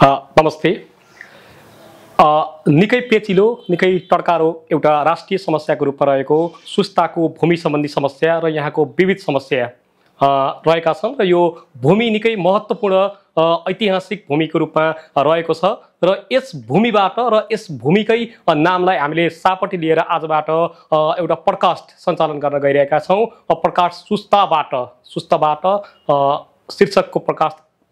नमस्ते। निकै पेचिलो निकै टड्कारो एउटा राष्ट्रिय समस्याको रूपमा रहेको सुस्ताको भूमि सम्बन्धी समस्या र यहाँको विविध समस्या रहेका छन् र यो भूमि निकै महत्त्वपूर्ण ऐतिहासिक भूमिको रूपमा रहेको छ र यस भूमिबाट र यस भूमिकै नामलाई हामीले सापट्टि लिएर आजबाट एउटा पडकास्ट सञ्चालन गर्न गइरहेका छौँ। पडकास्ट सुस्ताबाट शीर्षकको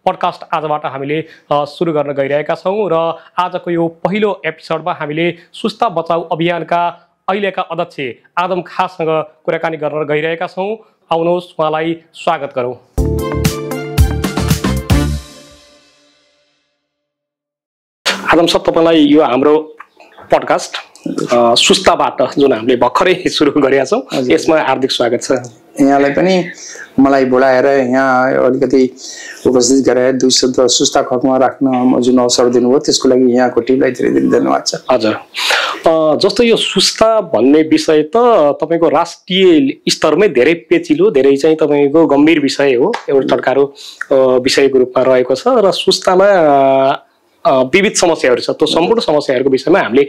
पडकास्ट आजबाट हामीले सुरु गर्न गइरहेका छौँ र आजको यो पहिलो एपिसोडमा हामीले सुस्ता बचाउ अभियानका अहिलेका अध्यक्ष आदम खाँसँग कुराकानी गर्न गइरहेका छौँ। आउनुहोस् उहाँलाई स्वागत गरौँ। आदम सर, तपाईँलाई यो हाम्रो पडकास्ट सुस्ताबाट जुन हामीले भर्खरै सुरु गरेका छौँ यसमा हार्दिक स्वागत छ। यहाँलाई पनि मलाई बोलाएर यहाँ अलिकति उपस्थित गराएर दुई शब्द सुस्ता खतमा राख्न जुन अवसर दिनुभयो त्यसको लागि यहाँको टिमलाई धेरै धेरै धन्यवाद छ। हजुर, जस्तो यो सुस्ता भन्ने विषय त तपाईँको राष्ट्रिय स्तरमै धेरै पेचिलो, धेरै चाहिँ तपाईँको गम्भीर विषय हो, एउटा टड्कारो विषयको रूपमा रहेको छ र सुस्तामा विविध समस्याहरू छ। त्यो सम्पूर्ण समस्याहरूको विषयमा हामीले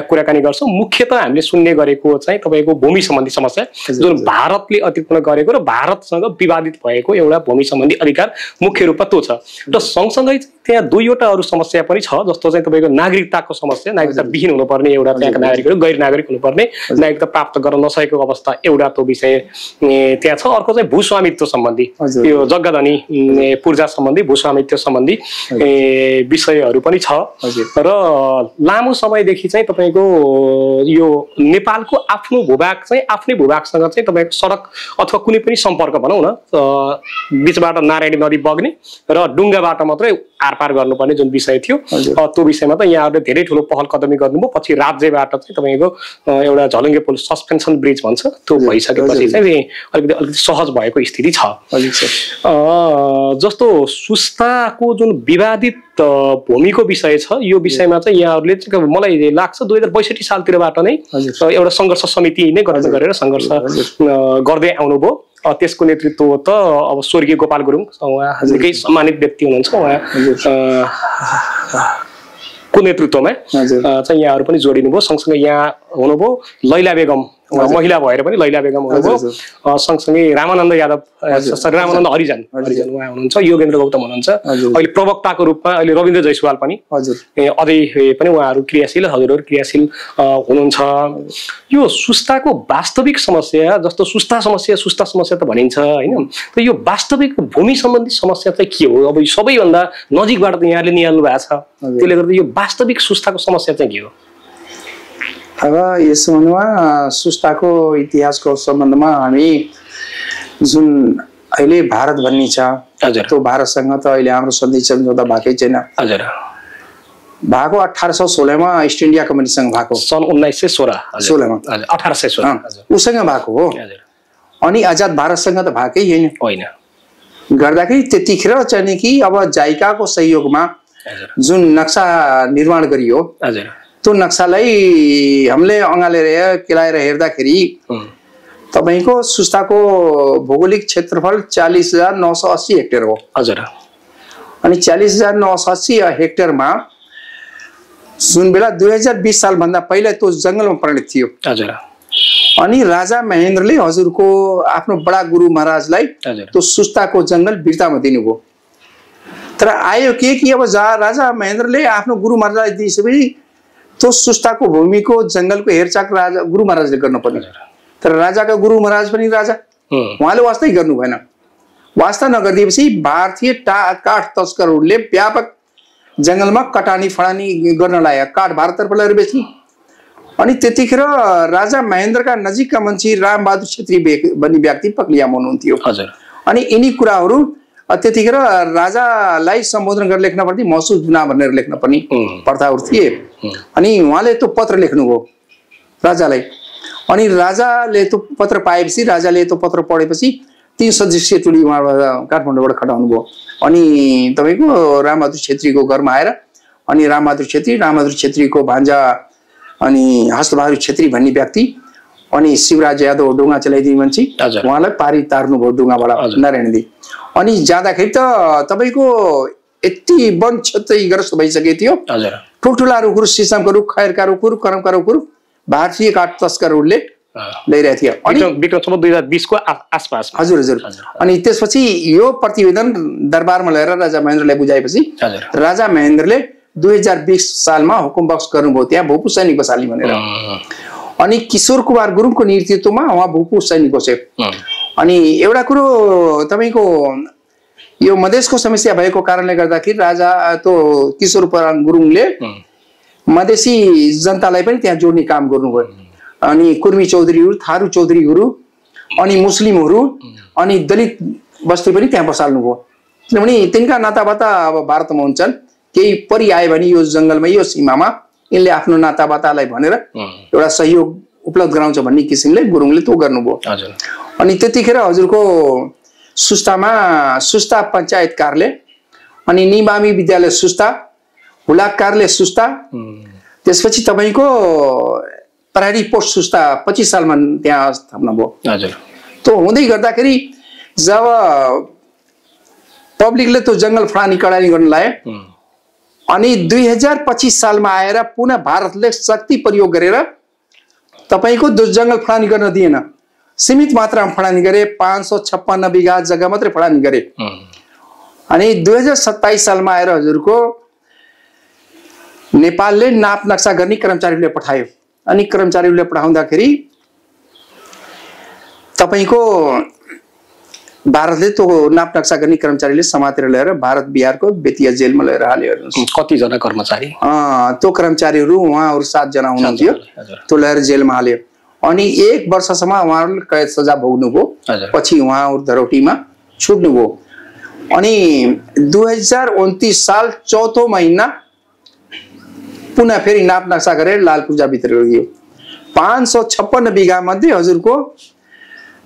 कुराकानी गर्छौँ। मुख्यतः हामीले सुन्ने गरेको चाहिँ तपाईँको भूमि सम्बन्धी समस्या जुन भारतले अतिक्रमण गरेको र भारतसँग विवादित भएको एउटा भूमि सम्बन्धी अधिकार मुख्य रूपमा त्यो छ र सँगसँगै त्यहाँ दुईवटा अरू समस्या पनि छ, जस्तो चाहिँ तपाईँको नागरिकताको समस्या, नागरिकता विहीन हुनुपर्ने एउटा त्यहाँका नागरिकहरू, गैर नागरिक हुनुपर्ने, नागरिकता प्राप्त गर्न नसकेको अवस्था एउटा त्यो विषय त्यहाँ छ। अर्को चाहिँ भूस्वामित्व सम्बन्धी, यो जग्गाधनी पूर्जा सम्बन्धी, भूस्वामित्व सम्बन्धी विषयहरू पनि छ र लामो समयदेखि चाहिँ तपाईँको यो नेपालको आफ्नो भूभाग चाहिँ आफ्नै भूभागसँग चाहिँ तपाईँको सडक अथवा कुनै पनि सम्पर्क भनौँ न, बिचबाट नारायणी नदी बग्ने र डुङ्गाबाट मात्रै आरपार गर्नुपर्ने जुन विषय थियो त्यो विषयमा त यहाँहरूले धेरै ठुलो पहल कदमी गर्नुभयो। पछि राज्यबाट चाहिँ तपाईँको एउटा झलुङ्गे पुल सस्पेन्सन ब्रिज भन्छ त्यो भइसकेपछि चाहिँ अलिकति सहज भएको स्थिति छ। जस्तो सुस्ताको जुन विवादित भूमिको विषय छ यो विषयमा चाहिँ यहाँहरूले चाहिँ मलाई लाग्छ 2062 सालतिरबाट नै एउटा सङ्घर्ष समिति नै गठन गरेर सङ्घर्ष गर्दै आउनुभयो। त्यसको नेतृत्व त अब स्वर्गीय गोपाल गुरुङ उहाँ निकै सम्मानित व्यक्ति हुनुहुन्छ, उहाँको नेतृत्वमा चाहिँ यहाँहरू पनि जोडिनु भयो। सँगसँगै यहाँ हुनुभयो लैला बेगम, महिला भएर पनि लैला बेगम हुनुभयो, सँगसँगै रामानन्द यादव, रामानन्द हरिजन उहाँ हुनुहुन्छ, योगेन्द्र गौतम हुनुहुन्छ, अहिले प्रवक्ताको रूपमा अहिले रविन्द्र जयसवाल पनि अझै पनि उहाँहरू क्रियाशील, हजुरहरू क्रियाशील हुनुहुन्छ। यो सुस्ताको वास्तविक समस्या, जस्तो सुस्ता समस्या त भनिन्छ होइन, त यो वास्तविक भूमि सम्बन्धी समस्या चाहिँ के हो? अब सबैभन्दा नजिकबाट त यहाँले निहाल्नु भएको छ, त्यसले गर्दा यो वास्तविक सुस्ताको समस्या चाहिँ के हो? अब यस सम्बन्धमा सुस्ताको इतिहासको सम्बन्धमा हामी जुन अहिले भारत भन्ने छ त्यो भारतसँग त अहिले हाम्रो सन्धि सम्झौता भएकै छैन। हजुर, भएको 1816 मा इस्ट इन्डिया कम्पनीसँग भएको, सन् 1916 1816 उसँग भएको हो। अनि आजाद भारतसँग त भएकै होइन गर्दाखेरि त्यतिखेर चाहिँ कि अब जाइकाको सहयोगमा जुन नक्सा निर्माण गरियो त्यो नक्सालाई हामीले अँगालेर केलाएर हेर्दाखेरि तपाईँको सुस्ताको भौगोलिक क्षेत्रफल 40,980 हेक्टर हो। हजुर, अनि 40,980 हेक्टरमा जुन बेला 2020 सालभन्दा पहिला त्यो जङ्गलमा परिणत थियो। हजुर, अनि राजा महेन्द्रले हजुरको आफ्नो बडा गुरु महाराजलाई त्यो सुस्ताको जङ्गल बिर्तामा दिनुभयो। तर आयो के कि अब राजा महेन्द्रले आफ्नो गुरु महाराजलाई दिएपछि त्यो सुस्ताको भूमिको जङ्गलको हेरचाह राजा गुरु महाराजले गर्नुपर्ने, तर राजाका गुरु महाराज पनि राजा, उहाँले वास्तै गर्नु भएन। वास्ता नगरिदिएपछि भारतीय काठ तस्करहरूले व्यापक जङ्गलमा कटानी फडानी गर्न लागे, काठ भारततर्फ लगेर बेच्ने। अनि त्यतिखेर राजा महेन्द्रका नजिकका मान्छे रामबहादुर छेत्री भन्ने व्यक्ति पक्लियामा हुनुहुन्थ्यो। अनि यिनी कुराहरू त्यतिखेर राजालाई सम्बोधन गरेर लेख्न पर्ने, महसुस गुना भनेर लेख्न पर्ने प्रथाहरू थिए। अनि उहाँले त्यो पत्र लेख्नुभयो राजालाई। अनि राजाले त्यो पत्र पाएपछि, राजाले त्यो पत्र पढेपछि 3 सदस्यीय टोली उहाँ काठमाडौँबाट खटाउनु भयो। अनि तपाईँको रामबहादुर छेत्रीको घरमा आएर अनि रामबहादुर छेत्रीको भान्जा अनि हस्तबहादुर छेत्री भन्ने व्यक्ति अनि शिवराज यादव डुङ्गा चलाइदिने मान्छे उहाँलाई पारी तार्नुभयो डुङ्गाबाट नारायणदी। अनि जाँदाखेरि त तपाईको यति वन क्षतिग्रस्त भइसकेको थियो। ठुल्ठुला रुखहरू, सिसमका रुख, खैरका रुखहरू, करमका रुखहरू भारतीय काठ तस्करहरूले ल्याइरहेको थियो। अनि विक्रम 2020 को आसपास। हजुर हजुर। अनि त्यसपछि यो प्रतिवेदन दरबारमा लिएर राजा महेन्द्रलाई बुझाएपछि राजा महेन्द्रले 2020 सालमा हुकुम बक्स गर्नुभयो त्यहाँ भूपू सैनिक बसाल्ने भनेर। अनि किशोर कुमार गुरुङको नेतृत्वमा उहाँ भूपू सैनिक बसे। अनि एउटा कुरो तपाईको यो मधेसको समस्या भएको कारणले गर्दाखेरि राजा तो किशोर कुमार गुरुङले मधेसी जनतालाई पनि त्यहाँ जोड्ने काम गर्नुभयो। अनि कुर्मी चौधरीहरू, थारू चौधरीहरू, अनि मुस्लिमहरू, अनि दलित बस्ती पनि त्यहाँ बसाल्नुभयो। किनभने तिनका नाताबाता अब भारतमा हुन्छन्, केही परि आयो भने यो जङ्गलमा यो सीमामा यिनले आफ्नो नाताबातालाई भनेर एउटा सहयोग उपलब्ध गराउँछ भन्ने किसिमले गुरुङले त्यो गर्नुभयो। अनि त्यतिखेर हजुरको सुस्तामा सुस्ता पञ्चायत कार्यालय, अनि निमामी विद्यालय सुस्ता, हुलाक कार्यालय सुस्ता, त्यसपछि तपाईको प्रहरी पोस्ट सुस्ता 25 सालमा त्यहाँ स्थापना भयो। त्यो हुँदै गर्दाखेरि जब पब्लिकले त्यो जङ्गल फडानी कडानी गर्न लाग्यो अनि 2025 सालमा आएर पुनः भारतले शक्ति प्रयोग गरेर तपाईको त्यो जङ्गल फडानी गर्न दिएन। सीमित मात्रामा फडानी गरे, 556 बिघा जग्गा मात्रै फडानी गरे। अनि 2027 सालमा आएर हजुरको नेपालले नाप नक्सा गर्ने कर्मचारीले पठायो। अनि कर्मचारीले पठाउँदाखेरि तपाईको भारतले त्यो नाप नक्सा गर्ने कर्मचारीले समातेर लिएर भारत बिहारको बेतिया जेलमा लिएर हाल्यो। कति जना कर्मचारी? त्यो कर्मचारीहरू उहाँहरू 7 जना हुनुहुन्थ्यो, त्यो लिएर जेलमा हाल्यो। अनि 1 वर्षसम्म उहाँहरूले कैद सजा भोग्नुभयो। पछि उहाँहरू धरौटीमा छुट्नुभयो। अनि 2029 साल चौथो महिना पुनः फेरि नाप नक्सा गरेर लाल पूजा भित्र गयो। 556 बिघा मध्ये हजुरको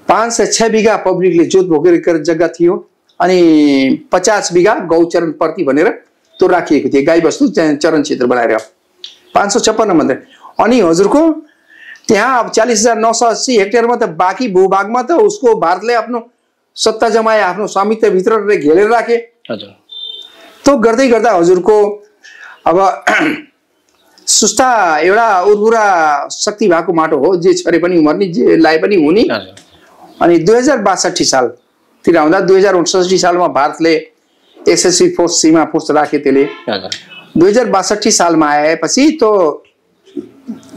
506 बिघा पब्लिकले जोत भोगेर जग्गा थियो। अनि 50 बिघा गौचरण प्रति भनेर त्यो राखिएको थियो, गाई बस्तु चरण क्षेत्र बनाएर 556 मध्ये। अनि हजुरको त्यहाँ अब 40,980 हेक्टेयरमा त बाँकी भूभागमा त उसको भारतले आफ्नो सत्ता जमाए, आफ्नो स्वामित्व भित्र घेरेर राखे। त्यो गर्दै गर्दा हजुरको अब सुस्ता एउटा उर्वरा शक्ति भएको माटो हो, जे छरे पनि उमर्ने, जे लाए पनि हुने। अनि 2062 सालतिर आउँदा 2068 सालमा भारतले एसएसबी फोर्स, सीमा फोर्स राखे त्यसले। 2062 सालमा आएपछि त्यो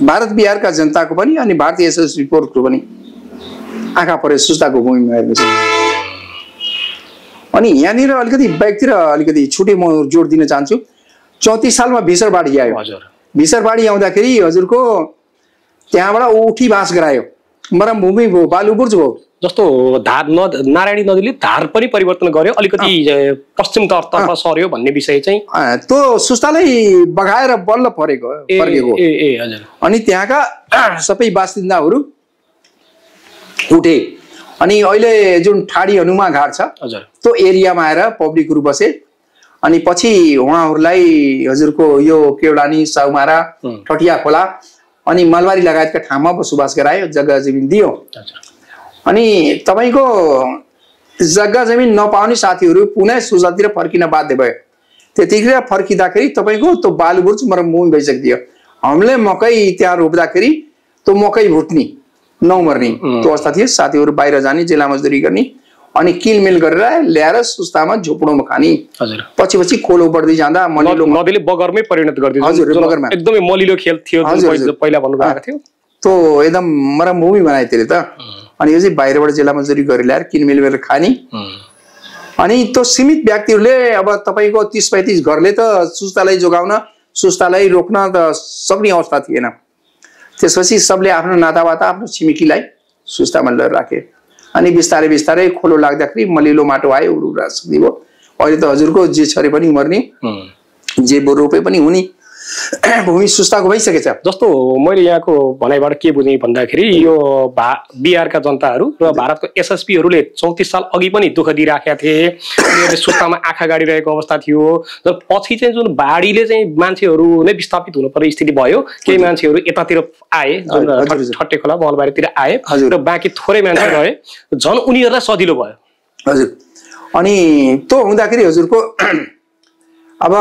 भारत बिहारका जनताको पनि अनि भारतीय एसएसबी फोर्सको पनि आँखा परे सुस्ताको भूमिमा हेर्नुहोस्। अनि यहाँनिर अलिकति बाइकतिर अलिकति छुट्टै म जोड दिन चाहन्छु। 34 सालमा भिसरबाडी आयो। भिसरबाडी आउँदाखेरि हजुरको त्यहाँबाट उठी बाँस गरायो, मरम भूमि भयो, बालु बुर्ज भयो। जस्तो धार नारायणी नदीले धार पनि परिवर्तन गर्यो, अलिकति पश्चिम तर्फ सर्यो भन्ने विषय चाहिँ त्यो सुस्तालाई बगाएर बल्ल फर्केको। अनि त्यहाँका सबै बासिन्दाहरू उठे। अनि अहिले जुन ठाडी हनुमा घाट छ त्यो एरियामा आएर पब्लिकहरू बसे। अनि पछि उहाँहरूलाई हजुरको यो केवलानी, साउमारा, टटिया खोला अनि मलबारी लगायतका ठाउँमा बसोबास गरायो, जग्गा जमिन दियो। अनि तपाईको जग्गा जमिन नपाउने साथीहरू पुनः सुजातिर फर्किन बाध्य भयो। त्यतिखेर फर्किँदाखेरि तपाईको त्यो बालुबुर्ज मरुभूमि भइसक्यो। हामीले मकै त्यहाँ रोप्दाखेरि त्यो मकै भुट्ने नमर्ने त्यो अवस्था थियो। साथीहरू बाहिर जाने, जिल्ला मजदुरी गर्ने, अनि किलमिल गरेर ल्याएर सुस्तामा झोपडोमा खाने। पछि पछि खोलो बढ्दै जाँदा मलिलो नदीले बगरमै परिणत गर्दियो। हजुर, बगरमा एकदमै मलिलो खेल थियो पहिला भन्नु भएको थियो। त्यो एकदम मरुभूमि बनाए त्यसले त। अनि यो चाहिँ बाहिरबाट जिल्ला मजदुरी गरेर ल्याएर किनमेल गरेर खाने। अनि त्यो सीमित व्यक्तिहरूले अब तपाईको 30-35 घरले त सुस्तालाई जोगाउन, सुस्तालाई रोक्न त सक्ने अवस्था थिएन। त्यसपछि सबले आफ्नो नातावाता, आफ्नो छिमेकीलाई सुस्तामा लिएर राखे। अनि बिस्तारै बिस्तारै खोलो लाग्दाखेरि मलिलो माटो आयो, उर्वरा शक्ति भयो। अहिले त हजुरको जे छरे पनि मर्ने, जे रोपे पनि हुने भूमि सुस्ताको भइसकेछ। जस्तो मैले यहाँको भनाइबाट के बुझेँ भन्दाखेरि यो बिहारका जनताहरू र भारतको एसएसपीहरूले 34 साल अघि पनि दुःख दिइराखेका थिए। उनीहरूले सुस्तामा आँखा गाडिरहेको अवस्था थियो। र पछि चाहिँ जुन बाढीले चाहिँ मान्छेहरू नै विस्थापित हुनुपर्ने स्थिति भयो, केही मान्छेहरू यतातिर आए, ठट्टे खोला मलबारीतिर आए र बाँकी थोरै मान्छे रहे, झन् उनीहरूलाई सजिलो भयो। हजुर। अनि त्यो हुँदाखेरि हजुरको अब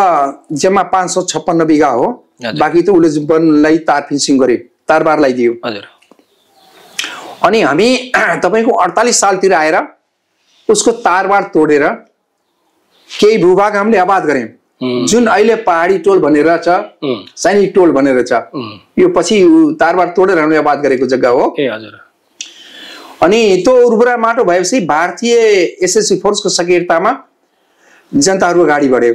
जम्मा 556 बिघा हो, बाँकी त उसले वनलाई तार फेन्सिङ गरे, तारबार लगाइदियो। हजुर। अनि हामी तपाईको 48 सालतिर आएर उसको तारबार तोडेर केही भूभाग हामीले आबाद गर्यौं, जुन अहिले पहाडी टोल भनेर छ, सैनिक टोल भनेर छ। यो पछि तारबार तोडेर हामीले आबाद गरेको जग्गा हो। ए हजुर। अनि त्यो उर्वरा माटो भएपछि भारतीय एसएसबी फोर्सको सक्रियतामा जनताहरूको गाडी बढ्यो।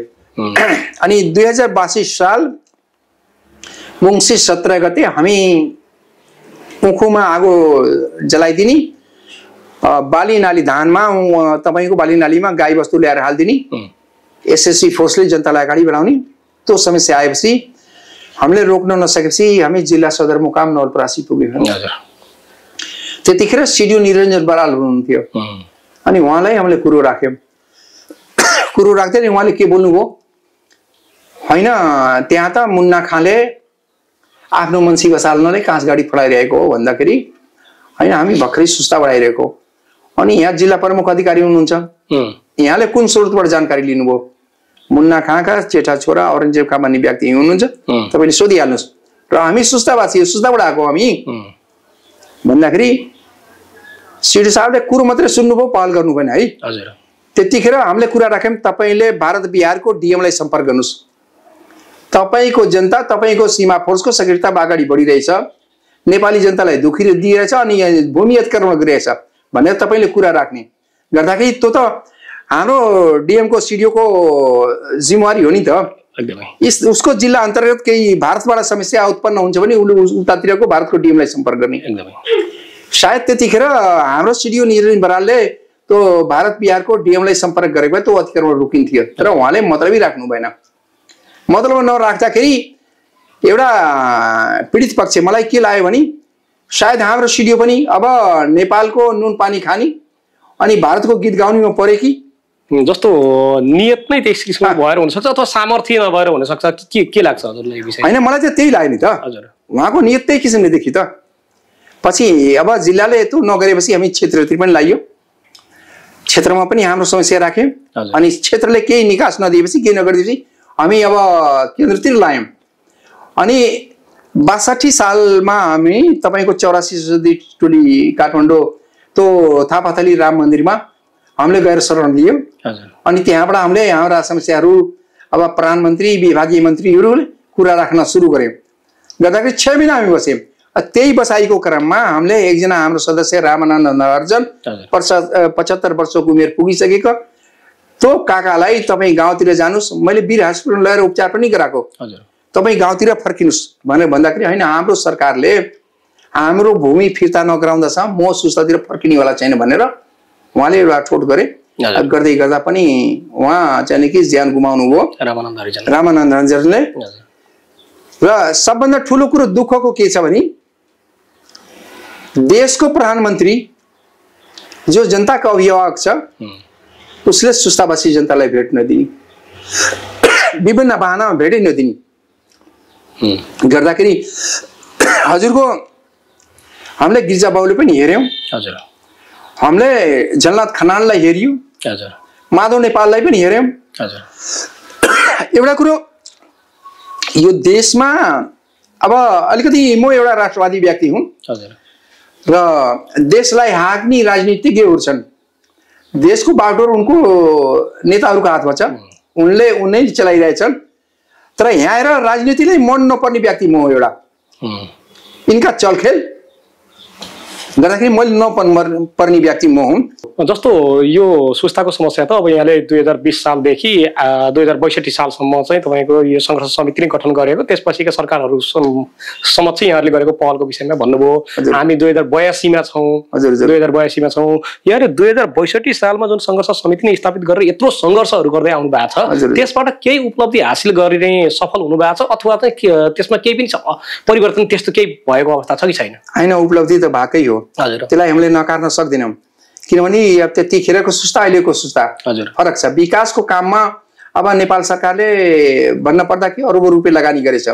अनि 2082 साल मङ्सिर 17 गते हामी उखुमा आगो जलाइदिने, बाली नाली धानमा तपाईको बाली नालीमा गाई वस्तु ल्याएर हालिदिने, एसएसबी फोर्सले जनतालाई अगाडि बढाउने। त्यो समस्या आएपछि हामीले रोक्न नसकेपछि हामी जिल्ला सदरमुकाम नवलपरासी पुग्यौँ। त्यतिखेर सिडिओ निरञ्जन बराल हुनुहुन्थ्यो। अनि उहाँलाई हामीले कुरो राख्यौँ। कुरो राख्दै उहाँले के बोल्नुभयो, होइन त्यहाँ त मुन्ना खाँले आफ्नो मान्छे बसाल्नले काँस गाडी फडाइरहेको हो भन्दाखेरि होइन हामी भर्खरै सुस्ता बढाइरहेको। अनि यहाँ जिल्ला प्रमुख अधिकारी हुनुहुन्छ, यहाँले कुन स्रोतबाट जानकारी लिनुभयो? मुन्ना खाँका जेठा छोरा औरङ्गजेब खाँ भन्ने व्यक्ति हुनुहुन्छ, तपाईँले सोधिहाल्नुहोस्। र हामी सुस्तावासी, सुस्ताबाट आएको हामी भन्दाखेरि सिडी साहबले कुरो मात्रै सुन्नुभयो, पहल गर्नु भएन है। हजुर। त्यतिखेर हामीले कुरा राख्यौँ, तपाईँले भारत बिहारको डिएमलाई सम्पर्क गर्नुहोस्, तपाईको जनता तपाईको सीमा फोर्सको सक्रियता अगाडि बढिरहेछ, नेपाली जनतालाई दुखी दिइरहेछ अनि भूमि अतिक्रमण गरिरहेछ भनेर तपाईँले कुरा राख्ने गर्दाखेरि त्यो त हाम्रो डिएमको सिडिओको जिम्मेवारी हो नि त। उसको जिल्ला अन्तर्गत केही भारतबाट समस्या उत्पन्न हुन्छ भने उतातिरको भारतको डिएमलाई सम्पर्क गर्ने। सायद त्यतिखेर हाम्रो सिडिओ निरञ्जन बरालले त्यो भारत बिहारको डिएमलाई सम्पर्क गरेको भए त्यो अतिक्रमण रोकिन्थ्यो, तर उहाँले मतलबै राख्नु भएन। मतलब नराख्दाखेरि एउटा पीडित पक्ष मलाई के लाग्यो भने सायद हाम्रो सिडिओ पनि अब नेपालको नुन पानी खाने अनि भारतको गीत गाउनेमा परे कि जस्तो नियत नै त्यस किसिमको भएर हुन सक्छ, अथवा सामर्थ्य नभएर हुन सक्छ, के लाग्छ हजुरलाई विषय? हैन, मलाई चाहिँ त्यही लाग्यो नि त। हजुर। उहाँको नियत त्यही किसिमले देखि त। पछि अब जिल्लाले त्यो नगरेपछि हामी क्षेत्रतिर पनि लाग्यो, क्षेत्रमा पनि हाम्रो समस्या राख्यौँ। अनि क्षेत्रले केही निकास नदिएपछि, केही नगरिदिएपछि हामी अब केन्द्रतिर लायौँ। अनि 62 सालमा हामी तपाईको 84 संसदीय टोली काठमाडौँ त्यो थापाथली राम मन्दिरमा हामीले गएर शरण लियौँ। अनि त्यहाँबाट हामीले हाम्रा समस्याहरू अब प्रधानमन्त्री विभागीय मन्त्रीहरूले कुरा राख्न सुरु गर्यौँ। गर्दाखेरि 6 महिना हामी बस्यौँ। त्यही बसाइको क्रममा हामीले एकजना हाम्रो सदस्य रामानन्द अर्जन 75 वर्षको उमेर पुगिसकेको त्यो काकालाई तपाईँ गाउँतिर जानुहोस्, मैले वीर हस्पिटल लगेर उपचार पनि गराएको, तपाईँ गाउँतिर फर्किनुहोस् भनेर भन्दाखेरि होइन हाम्रो सरकारले हाम्रो भूमि फिर्ता नगराउँदासम्म म सुस्तातिर फर्किनेवाला छैन भनेर उहाँले एउटा ठोट गरे। गर्दै गर्दा पनि उहाँ चाहिँ कि ज्यान गुमाउनु भयो रामानन्द अर्जनले। र सबभन्दा ठुलो कुरो दुःखको के छ भने देशको प्रधानमन्त्री जो जनताको अभिभावक छ उसले सुस्तावासी जनतालाई भेट नदिने, विभिन्न बहानामा भेटै नदिने गर्दाखेरि हजुरको हामीले गिर्जा बाबुले पनि हेर्यौं, हामीले झलनाथ खनाललाई हेर्यौं, माधव नेपाललाई पनि हेर्यौं। एउटा कुरो यो देशमा अब अलिकति म एउटा राष्ट्रवादी व्यक्ति हुँ र देशलाई हाँक्ने राजनीतिज्ञहरू छन्, देशको बाटो उनको नेताहरूको हातमा छ, उनले चलाइरहेछन्। तर यहाँ आएर राजनीतिलाई मन नपर्ने व्यक्ति म हो एउटा, यिनका चलखेल गर्दाखेरि मैले नपर्ने व्यक्ति म हुँ। जस्तो यो सुस्ताको समस्या त अब यहाँले 2020 सालदेखि 2062 सालसम्म चाहिँ तपाईँको यो संघर्ष समिति नै गठन गरेको, त्यसपछिका सरकारहरू समक्ष यहाँहरूले गरेको पहलको विषयमा भन्नुभयो। हामी 2082 मा छौँ, 2082 मा छौँ। यहाँले 2062 सालमा जुन संघर्ष समिति नै स्थापित गरेर यत्रो सङ्घर्षहरू गर्दै आउनु भएको छ, त्यसबाट केही उपलब्धि हासिल गरिने सफल हुनु भएको छ अथवा चाहिँ त्यसमा केही पनि परिवर्तन त्यस्तो केही भएको अवस्था छ कि छैन? हैन, उपलब्धि त भएकै हो, त्यसलाई हामीले नकार्न सक्दैनौँ। किनभने त्यतिखेरको सुस्ता अहिलेको सुस्ता फरक छ। विकासको काममा अब नेपाल सरकारले भन्न पर्दा कि अरबौं रुपियाँ लगानी गरेछ।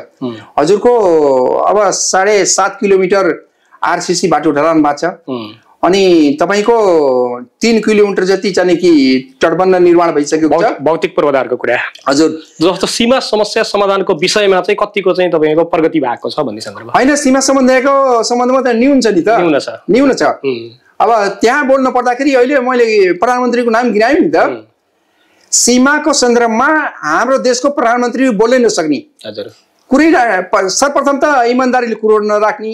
हजुरको अब 7.5 किलोमिटर आरसीसी बाटो ढलान भएको छ। अनि तपाईको 3 किलोमिटर जति चाहिँ कि तटबन्ध निर्माण भइसकेको छ। भौतिक पूर्वाधारको कुरा हजुर, जस्तो सीमा समस्या समाधानको विषयमा चाहिँ कतिको चाहिँ तपाईको प्रगति भएको छ भन्ने सन्दर्भमा? हैन, सीमा सम्बन्धमा त न्यून छ नि त, न्यून छ। अब त्यहाँ बोल्न पर्दाखेरि अहिले मैले प्रधानमन्त्रीको नाम गिराएँ नि त। सीमाको सन्दर्भमा हाम्रो देशको प्रधानमन्त्री बोल्नै नसक्ने। हजुर, कुरै सर्वप्रथम त इमानदारीले कुरो नराख्ने।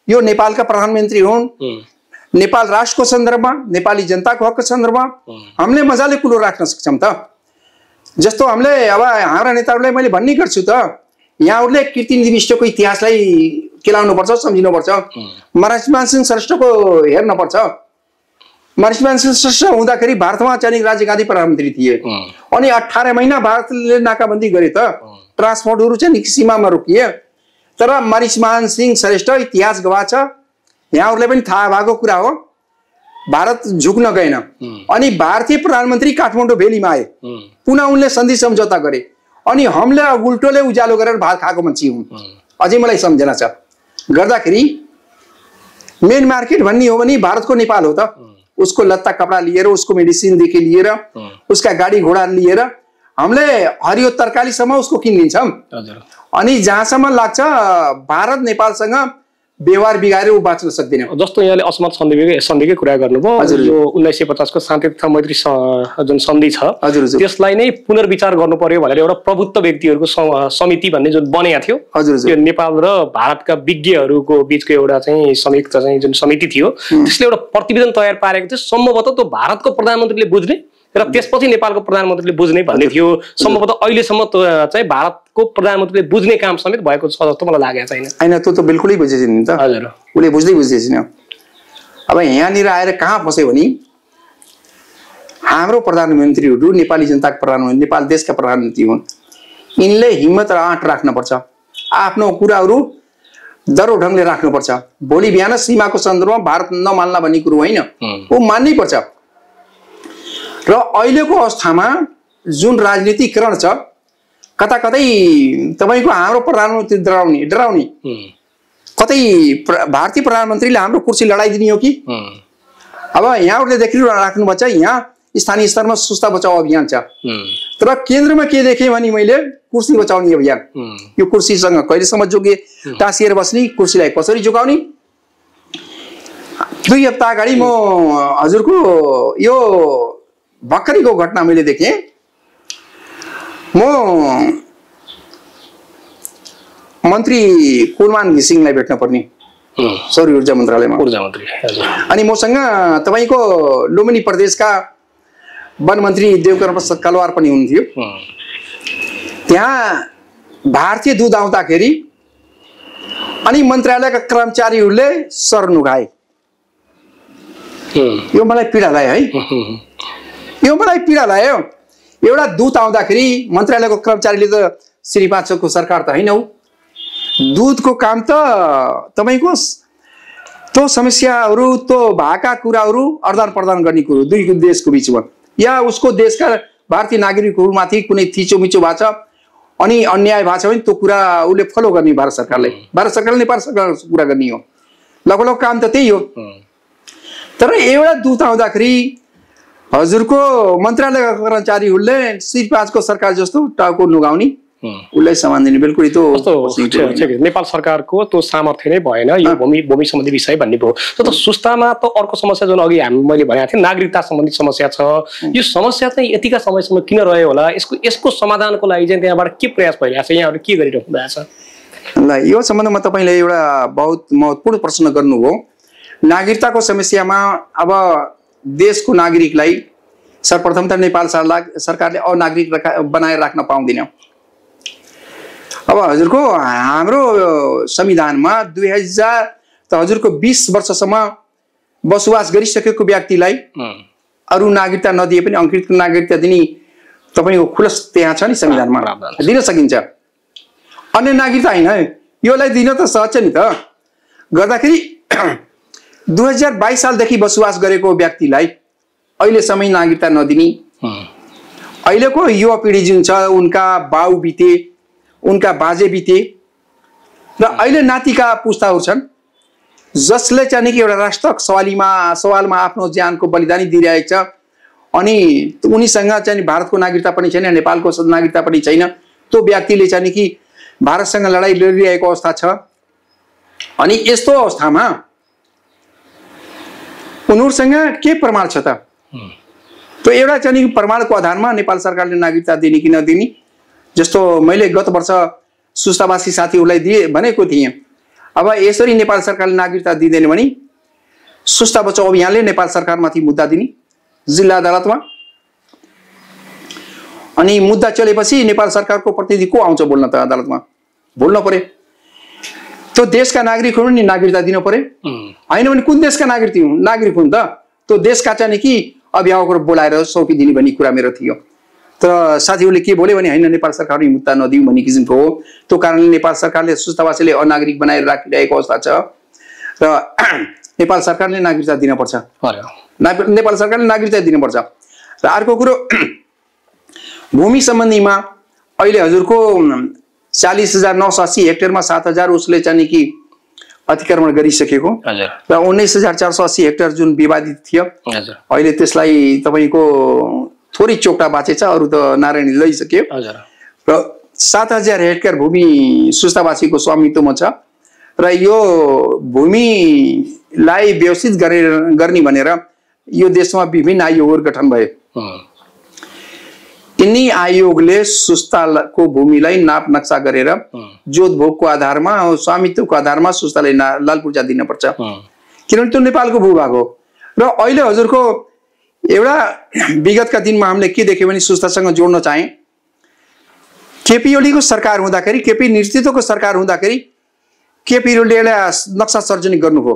यो नेपालका प्रधानमन्त्री हुन्, नेपाल राष्ट्रको सन्दर्भमा, नेपाली जनताको हकको सन्दर्भमा हामीले मजाले कुरो राख्न सक्छौँ त। जस्तो हामीले अब हाम्रा नेताहरूलाई मैले भन्ने गर्छु त, यहाँहरूले कीर्तिनिधि विष्टको इतिहासलाई केलाउनुपर्छ, सम्झिनुपर्छ। महाराजमान सिंह श्रेष्ठको हेर्नुपर्छ। महाराजमान सिंह श्रेष्ठ हुँदाखेरि भारतमा चाहिँ राजीव गान्धी प्रधानमन्त्री थिए अनि 18 महिना भारतले नाकाबन्दी गरे त, ट्रान्सपोर्टहरू चाहिँ सीमामा रोकिए। तर महाराजमान सिंह श्रेष्ठ इतिहास गवाह छ, यहाँहरूले पनि थाहा भएको कुरा हो। भारत झुक्न गएन अनि भारतीय प्रधानमन्त्री काठमाडौँ भेलीमा आए, पुनः उनले सन्धि सम्झौता गरे अनि हामीले उल्टोले उज्यालो गरेर भात खाएको मान्छे हौँ। अझै मलाई सम्झना छ गर्दाखेरि मेन मार्केट भन्ने हो भने भारतको नेपाल हो त। उसको लत्ता कपडा लिएर, उसको मेडिसिनदेखि लिएर, उसका गाडी घोडा लिएर हामीले हरियो तरकारीसम्म उसको किनिदिन्छौँ। अनि जहाँसम्म लाग्छ भारत नेपालसँग व्यवहार बिगारेर ऊ बाँच्न सक्दैन। जस्तो यहाँले असमत सन्धिकै कुरा गर्नुभयो, यो 1950 को शान्ति तथा मैत्री जुन सन्धि छ त्यसलाई नै पुनर्विचार गर्नु पर्यो भनेर एउटा प्रभुत्व व्यक्तिहरूको समिति भन्ने जुन बनेको थियो, त्यो नेपाल र भारतका विज्ञहरूको बीचको एउटा चाहिँ संयुक्त चाहिँ जुन समिति थियो, त्यसले एउटा प्रतिवेदन तयार पारेको थियो। सम्भवतः त्यो भारतको प्रधानमन्त्रीले बुझ्ने र त्यसपछि नेपालको प्रधानमन्त्रीले बुझ्ने भन्ने थियो। सम्भवतः अहिलेसम्म चाहिँ भारतको प्रधानमन्त्रीले बुझ्ने काम समेत भएको छ जस्तो मलाई लागेको छैन। हैन, त्यो त बिल्कुलै बुझेछ नि त। हजुर, उसले बुझ्दै छैन। अब यहाँनिर आएर कहाँ फस्यो भने हाम्रो प्रधानमन्त्रीहरू नेपाली जनताको प्रधानमन्त्री, नेपाल देशका प्रधानमन्त्री हुन्। यिनले हिम्मत र आँट राख्नुपर्छ, आफ्नो कुराहरू दरो ढङ्गले राख्नुपर्छ। भोलि बिहान सीमाको सन्दर्भमा भारत नमान्ला भन्ने कुरो होइन, ऊ मान्नै पर्छ। र अहिलेको अवस्थामा जुन राजनीतिकरण छ, कता कतै तपाईको हाम्रो प्रधानमन्त्री डराउने कतै भारतीय प्रधानमन्त्रीले हाम्रो कुर्सी लडाइदिने हो कि? अब यहाँहरूले देखिराख्नु छ, यहाँ स्थानीय स्तरमा सुस्ता बचाउ अभियान छ। तर केन्द्रमा के देखेँ भने मैले कुर्सी बचाउने अभियान। यो कुर्सीसँग कहिलेसम्म जोगे टाँसिएर बस्ने, कुर्सीलाई कसरी जोगाउने। 2 हप्ता अगाडि म हजुरको यो भर्खरैको घटना मैले देखेँ। म मन्त्री कुलमान घिसिङलाई भेट्न पर्ने सौर्य ऊर्जा मन्त्रालयमा, अनि मसँग तपाईको लुम्बिनी प्रदेशका वन मन्त्री देवकर प्रसाद कलवार पनि हुनुहुन्थ्यो। त्यहाँ भारतीय दूत आउँदाखेरि अनि मन्त्रालयका कर्मचारीहरूले शरण गाए। यो मलाई पीडा लाग्यो है, यो मलाई पीडा लाग्यो। एउटा दूत आउँदाखेरि मन्त्रालयको कर्मचारीले त श्री 500 को सरकार त होइन हो। दूतको काम त तपाईको त्यो समस्याहरू, त्यो भएका कुराहरू आदान प्रदान गर्ने कुरो दुई देशको बीचमा, या उसको देशका भारतीय नागरिकहरूमाथि कुनै थिचोमिचो भएको छ अनि अन्याय भएको छ भने त्यो कुरा उसले फलो गर्ने भारत सरकारले नेपाल सरकारले कुरा गर्ने हो। लगभग काम त त्यही हो। तर एउटा दूत आउँदाखेरि हजुरको मन्त्रालयका कर्मचारीहरूले श्री 5 को सरकार जस्तो टाउको नुगाउने, उसलाई सामान दिने। बिल्कुल त्यो नेपाल सरकारको त्यो सामर्थ्य नै भएन यो भूमि सम्बन्धी विषय भन्ने भयो। तर सुस्तामा त अर्को समस्या जुन अघि मैले भनेको थिएँ, नागरिकता सम्बन्धी समस्या छ। यो समस्या चाहिँ यतिका समयसम्म किन रह्यो होला? यसको समाधानको लागि चाहिँ त्यहाँबाट के प्रयास भइरहेको छ? यहाँहरू के गरिरहनु भएको छ? ल, यो सम्बन्धमा तपाईँले एउटा बहुत महत्त्वपूर्ण प्रश्न गर्नुभयो। नागरिकताको समस्यामा अब देशको नागरिकलाई सर्वप्रथम त नेपाल सरकारले अनागरिक बनाएर राख्न पाउँदैन। अब हजुरको हाम्रो संविधानमा 2000 त हजुरको 20 वर्षसम्म बसोबास गरिसकेको व्यक्तिलाई अरू नागरिकता नदिए पनि अंकृत नागरिकता दिने तपाईको खुलस त्यहाँ छ नि संविधानमा, दिन सकिन्छ। अन्य नागरिकता हैन, योलाई दिन त सहज छ नि त। गर्दाखेरि 2022 सालदेखि बसोबास गरेको व्यक्तिलाई अहिलेसम्म नागरिकता नदिने, अहिलेको युवा पिढी जुन छ उनका बाउ बिते, उनका बाजे बिते र अहिले नातिका पुस्ताहरू छन्, जसले चाहिँ कि एउटा राष्ट्रक सवालमा आफ्नो ज्यानको बलिदानी दिइरहेको छ अनि उनीसँग चाहिँ भारतको नागरिकता पनि छैन, नेपालको नागरिकता पनि छैन, त्यो व्यक्तिले चाहिँ कि भारतसँग लडाई लडिरहेको अवस्था छ। अनि यस्तो अवस्थामा उनीहरुसँग के प्रमाण छ त? त्यो एउटा चाहिँ प्रमाणको आधारमा नेपाल सरकारले नागरिकता दिने कि नदिने, जस्तो मैले गत वर्ष सुस्तावासी साथीहरूलाई दिए भनेको थिएँ। अब यसरी नेपाल सरकारले नागरिकता दिँदैन भने सुस्ता बचाउ अभियानले नेपाल सरकारमाथि मुद्दा दिने जिल्ला अदालतमा, अनि मुद्दा चलेपछि नेपाल सरकारको प्रतिनिधि को आउँछ बोल्न त अदालतमा? बोल्न पर्यो। त्यो देशका नागरिकहरू नि नागरिकता दिन पर्यो, हैन भने कुन देशका नागरिक हुन् त? त्यो देशका चाहिँ कि अभिभावकहरू बोलाएर सौंपिदिने भन्ने कुरा मेरो थियो। तर साथीहरूले के बोले भने हैन नेपाल सरकारले मुद्दा नदिउँ भन्ने किसिमको हो। त्यो कारणले नेपाल सरकारले सुस्तावासीले अनागरिक बनाएर राखिरहेको अवस्था छ र नेपाल सरकारले नागरिकता दिनुपर्छ। नेपाल सरकारले नागरिकता दिनुपर्छ। र अर्को कुरो भूमि सम्बन्धीमा अहिले हजुरको 40,980 हेक्टरमा 7,000 उसले चाहिँ कि अतिक्रमण गरिसकेको र 19,480 हेक्टर जुन विवादित थियो अहिले त्यसलाई तपाईको थोरै चोक्टा बाँचेछ, अरु त नारायणी लैसक्यो र 7,000 हेक्टर भूमि सुस्तावासीको स्वामित्वमा छ र यो भूमिलाई व्यवस्थित गर्ने भनेर यो देशमा विभिन्न आयोगहरू गठन भए। यिनी आयोगले सुस्ताको भूमिलाई नाप नक्सा गरेर जोतभोगको आधारमा स्वामित्वको आधारमा सुस्तालाई लाल पूर्जा दिनुपर्छ, किनभने त्यो नेपालको भूभाग हो। र अहिले हजुरको एउटा विगतका दिनमा हामीले के देख्यौं भने सुस्तासँग जोड्न चाहे केपी ओलीको सरकार हुँदाखेरि, केपी नेतृत्वको सरकार हुँदाखेरि केपी ओलीले एउटा नक्सा सर्जनी गर्नुभयो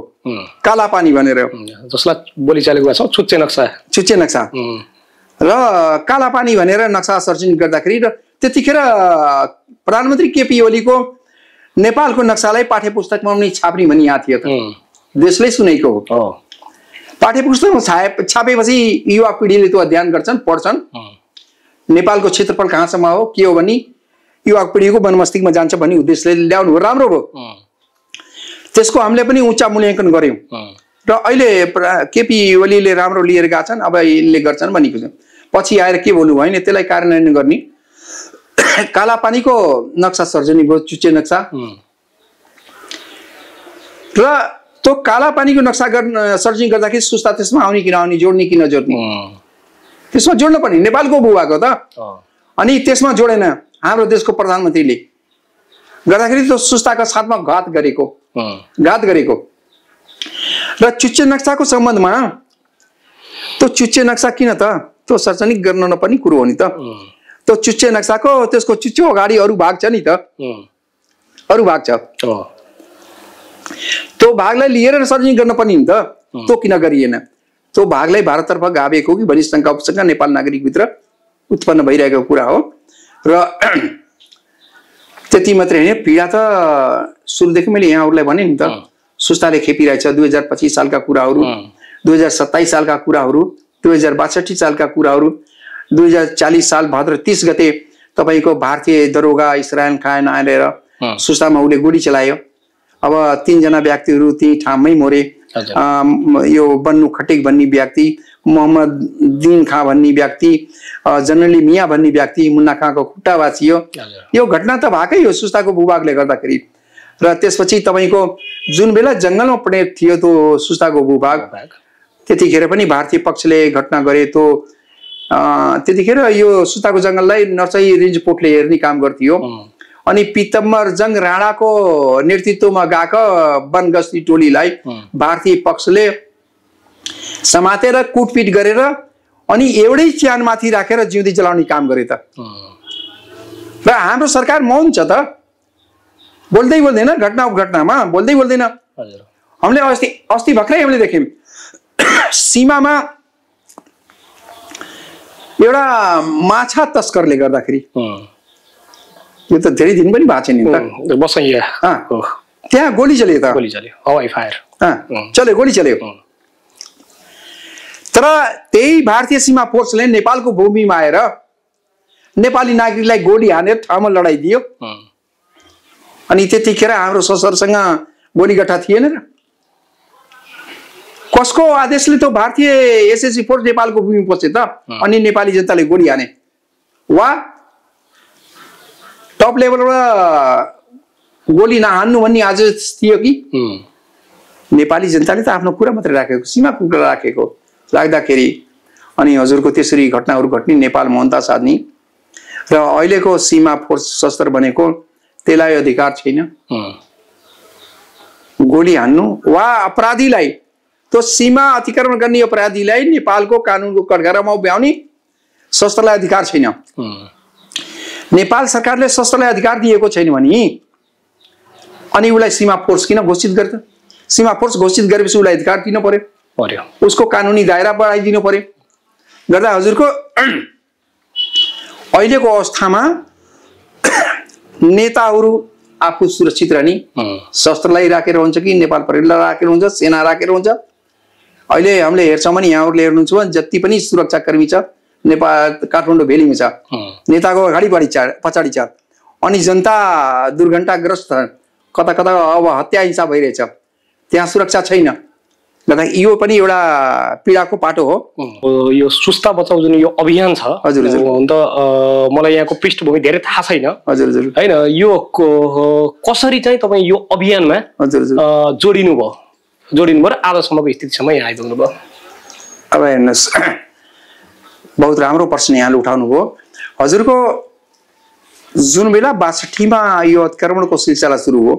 काला पानी भनेर, जसलाई बोली चलेको छ छुच्चे नक्सा र काला पानी भनेर नक्सा सर्जनी गर्दाखेरि र त्यतिखेर प्रधानमन्त्री केपी ओलीको नेपालको नक्सालाई पाठ्यपुस्तकमा पनि छाप्ने भन्ने यहाँ थियो त, देशले सुनेको हो। पाठ्यपुस्तकमा छापेपछि युवा पिढीले त्यो अध्ययन गर्छन्, पढ्छन्, नेपालको क्षेत्रफल कहाँसम्म हो के हो भनी युवा पिढीको मनमस्तिष्कमा जान्छ भन्ने उद्देश्यले ल्याउनु हो, राम्रो भयो। त्यसको हामीले पनि उच्च मूल्याङ्कन गर्यौं र अहिले केपी ओलीले राम्रो लिएर गएका छन्, अब यसले गर्छन् भनेको छ। पछि आएर के बोल्नु भयो भने त्यसलाई कार्यान्वयन गर्ने काला पानीको नक्सा सर्जनी भयो, चुच्चे नक्सा, र त्यो काला पानीको नक्सा सर्जनी गर्दाखेरि सुस्ता त्यसमा आउने कि नआउने, जोड्ने कि नजोड्ने, त्यसमा जोड्न पर्ने, नेपालको भूभाग हो त। अनि त्यसमा जोडेन हाम्रो देशको प्रधानमन्त्रीले गर्दाखेरि त्यो सुस्ताका साथमा घात गरेको र चुच्चे नक्साको सम्बन्धमा त्यो चुच्चे नक्सा किन त? त्यो सार्वजनिक गर्न नपर्ने कुरो हो नि त। त्यो चुच्चे नक्साको त्यसको चुच्चो अगाडि अरु भाग छ नि त, अरु भाग छ, त्यो भागलाई लिएर सार्वजनिक गर्न पर्ने नि त। त्यो किन गरिएन? त्यो भागलाई भारततर्फ गाभेको कि भन्ने शंका नेपाल नागरिकभित्र उत्पन्न भइरहेको कुरा हो। र त्यति मात्रै हैन, पीडा त सुरुदेखि मैले यहाँहरुलाई भने नि त, सुस्ताले खेपिरहेछ। 2025 सालका कुराहरु, 2027 सालका कुराहरु, 2062 सालका कुराहरु, 2040 साल भाद्र 30 गते तपाईको भारतीय दरोगा इस्रायल खान आएर सुस्तामा उले गोली चलायो। अब 3 जना व्यक्तिहरु ती ठाममै मरे। यो बन्नु खटिक भन्ने व्यक्ति, मोहम्मद दिन खां भन्ने व्यक्ति, जनरली मिया भन्ने व्यक्ति, मुन्ना खाँको खुट्टा भाँचियो। यो घटना त भएकै हो सुस्ताको भूभागले गर्दाखेरि। र त्यसपछि तपाईको जुन बेला जंगलमा परेको थियो त्यो सुस्ताको भूभाग, त्यतिखेर पनि भारतीय पक्षले घटना गरे। तो त्यतिखेर यो सुस्ताको जंगललाई नर्सरी रेन्ज पोर्टले हेर्ने काम गर्थ्यो। अनि पीतम्बर जंग राणाको नेतृत्वमा गएको वन गस्ती टोलीलाई भारतीय पक्षले समातेर कुटपिट गरेर अनि एउटै च्यानमाथि राखेर जिउँदै जलाउने काम गरे त। र हाम्रो सरकार मौन छ त, बोल्दै बोल्दैन, घटनामा बोल्दै बोल्दैन। हामीले अस्ति भर्खरै हामीले देख्यौं सीमामा एउटा माछा तस्करले गर्दाखेरि, यो त धेरै दिन पनि भएको छैन त, बसैया त्यहाँ गोली चल्यो त, हवाई फायर चल्यो, गोली चल्यो। तर त्यही भारतीय सीमा फोर्सले नेपालको भूमिमा आएर नेपाली नागरिकलाई गोली हानेर ठाउँमा लडाइदियो। अनि त्यतिखेर हाम्रो सशस्त्रसँग गोलीगट्टा थिएन र कसको आदेशले त्यो भारतीय एसएससी फोर्स नेपालको भूमि पसे त अनि नेपाली जनताले गोली हाने वा टप लेभलबाट गोली नहान्नु भन्ने आदेश थियो कि नेपाली जनताले त आफ्नो कुरा मात्रै राखेको सीमा कुरा राखेको लाग्दाखेरि अनि हजुरको त्यसरी घटनाहरू घट्ने नेपाल मोहनता साध्ने र अहिलेको सीमा फोर्स सशस्त्र बनेको त्यसलाई अधिकार छैन गोली हान्नु वा अपराधीलाई त्यो सीमा अतिक्रमण गर्ने अपराधीलाई नेपालको कानुनको कठघरामा उभ्याउने सशस्त्रलाई अधिकार छैन नेपाल सरकारले सशस्त्रलाई अधिकार दिएको छैन भने अनि उसलाई सीमा फोर्स किन घोषित गर्छ सीमा फोर्स घोषित गरेपछि उसलाई अधिकार दिनु पर्यो उसको कानुनी दायरा बढाइदिनु पर्यो गर्दा हजुरको अहिलेको अवस्थामा नेताहरू आफू सुरक्षित रहने शस्त्रलाई राखेर हुन्छ कि नेपाल प्रहरीलाई राखेर हुन्छ सेना राखेर हुन्छ अहिले हामीले हेर्छौँ भने यहाँहरूले हेर्नुहुन्छ भने जति पनि सुरक्षाकर्मी छ नेपाल काठमाडौँ भेलीमा छ नेताको अगाडि पछाडि छ अनि जनता दुर्घटनाग्रस्त कता कता अब हत्या हिंसा भइरहेछ त्यहाँ सुरक्षा छैन गर्दा यो पनि एउटा पीडाको पाटो हो यो सुस्ता बचाउ जुन यो अभियान छ हजुर हुन त मलाई यहाँको पृष्ठभूमि धेरै थाहा छैन हजुर हैन यो कसरी चाहिँ तपाईँ यो अभियानमा जोडिनु भयो र आजसम्मको स्थितिसम्म यहाँ आइपुग्नु भयो अब हेर्नुहोस् बहुत राम्रो प्रश्न यहाँले उठाउनु भयो हजुरको जुन बेला 62 मा यो अतिक्रमणको सिलसिला सुरु हो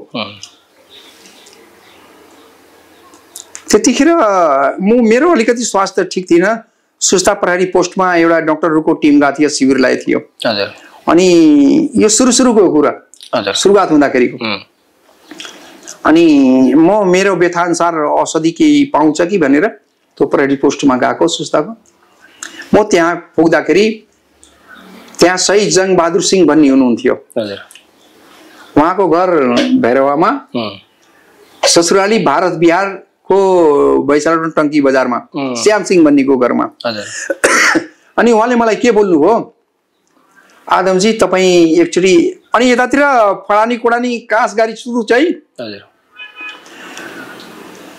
त्यतिखेर मेरो अलिकति स्वास्थ्य ठिक थिएन सुस्ता प्रहरी पोस्टमा एउटा डाक्टरहरूको टिम गएको थियो शिविर लागेको थियो हजुर अनि यो सुरुको कुरा हजुर सुरुवात हुँदाखेरिको अनि म मेरो व्यथाअनुसार औषधि केही पाउँछ कि भनेर त्यो प्रहरी पोस्टमा गएको सुस्ताको म त्यहाँ पुग्दाखेरि त्यहाँ शहीद जङ्गबहादुर सिंह भन्ने हुनुहुन्थ्यो हजुर उहाँको घर भैरवामा ससुराली भारत बिहार को बैसाल टंकी बजारमा श्याम सिंह भन्नेको घरमा अनि उहाँले मलाई के बोल्नु हो आदमजी तपाईँ एकचोटि अनि यतातिर फडानी कोडानी काँस गाडी सुरु चाहिँ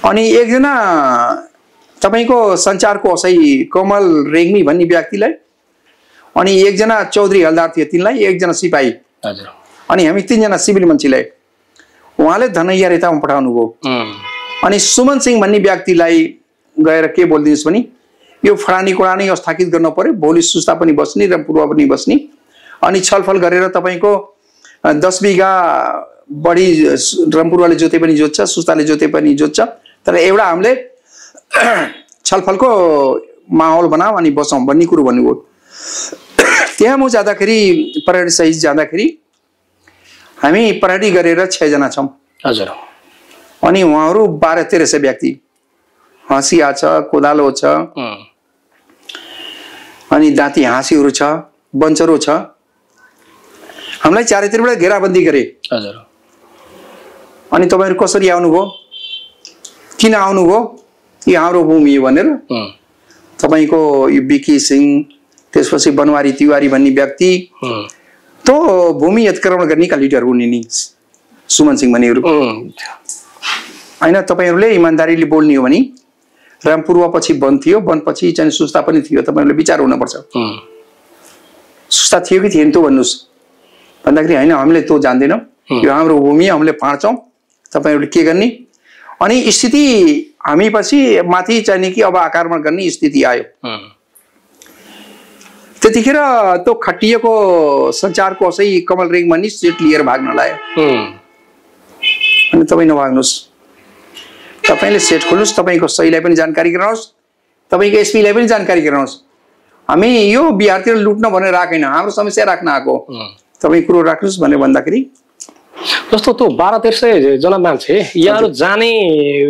अनि एकजना तपाईको सञ्चारको असै कमल रेग्मी भन्ने व्यक्तिलाई अनि एकजना चौधरी हलदार थियो तिनलाई एकजना सिपाही अनि हामी तीनजना सिभिल मान्छेलाई उहाँले धनैया रेतामा पठाउनु भयो अनि सुमन सिंह भन्ने व्यक्तिलाई गएर के बोलिदिनुस् भने यो फडानी कोडानी स्थापित गर्न पर्यो भोलि सुस्ता पनि बस्ने र पूर्व पनि बस्ने अनि छलफल गरेर तपाईको 10 बिघा बढी रम्पुरवाले जोते पनि जोत्छ सुस्ताले जोते पनि जोत्छ तर एउटा हामीले छलफलको माहौल बनाऊ अनि बसौँ भन्ने कुरो भन्नुभयो त्यहाँ म जाँदाखेरि प्रहरी सहित जाँदाखेरि हामी प्रहरी गरेर 6 जना छौं हजुर अनि उहाँहरू 12-13 व्यक्ति हाँसिया छ कोदालो छ अनि दाँती हाँसीहरू छ बन्चरो छ हामीलाई चारैतिरबाट घेराबन्दी गरे हजुर अनि तपाईहरु कसरी आउनुभयो किन आउनुभयो यो हाम्रो भूमि हो भनेर तपाईको यो बिकी सिंह त्यसपछि बनवारी तिवारी भन्ने व्यक्ति तो भूमि अतिक्रमण गर्नेका लिडर हुने नि सुमन सिंह भन्नेहरू हैन तपाईहरुले इमानदारीले बोल्ने हो भने रामपूर्व पछि वन थियो वन पछि चाहिँ सुस्ता पनि थियो तपाईहरुले विचार हुन पर्छ सुस्ता थियो कि थिएन त भन्नुस् भन्दाखेरि हैन हामीले त्यो जान्दैनौं यो हाम्रो भूमि हामीले फाड्छौं तपाईहरुले के गर्ने अनि स्थिति हामी पछि माथि चाहिँ कि अब आक्रमण गर्ने स्थिति आयो त्यतिखेर त्यो खटिएको संचारको असै कमल रेङ भन्ने सेट लिएर भाग्न लाग्यो अनि तपाई नभाग्नुस् तपाईले सेट खोल्नुस् तपाईको सहीलाई पनि जानकारी गराउनुस् तपाईको एसपी लाई पनि जानकारी गराउनुस् हामी यो बिहारतिर लुट्न भनेर राखेन हाम्रो समस्या राख्न आको तपाई कुरो राख्नुस् भनेर भन्दाखेरि जस्तो त्यो 12-13 जना मान्छे यहाँहरु जाने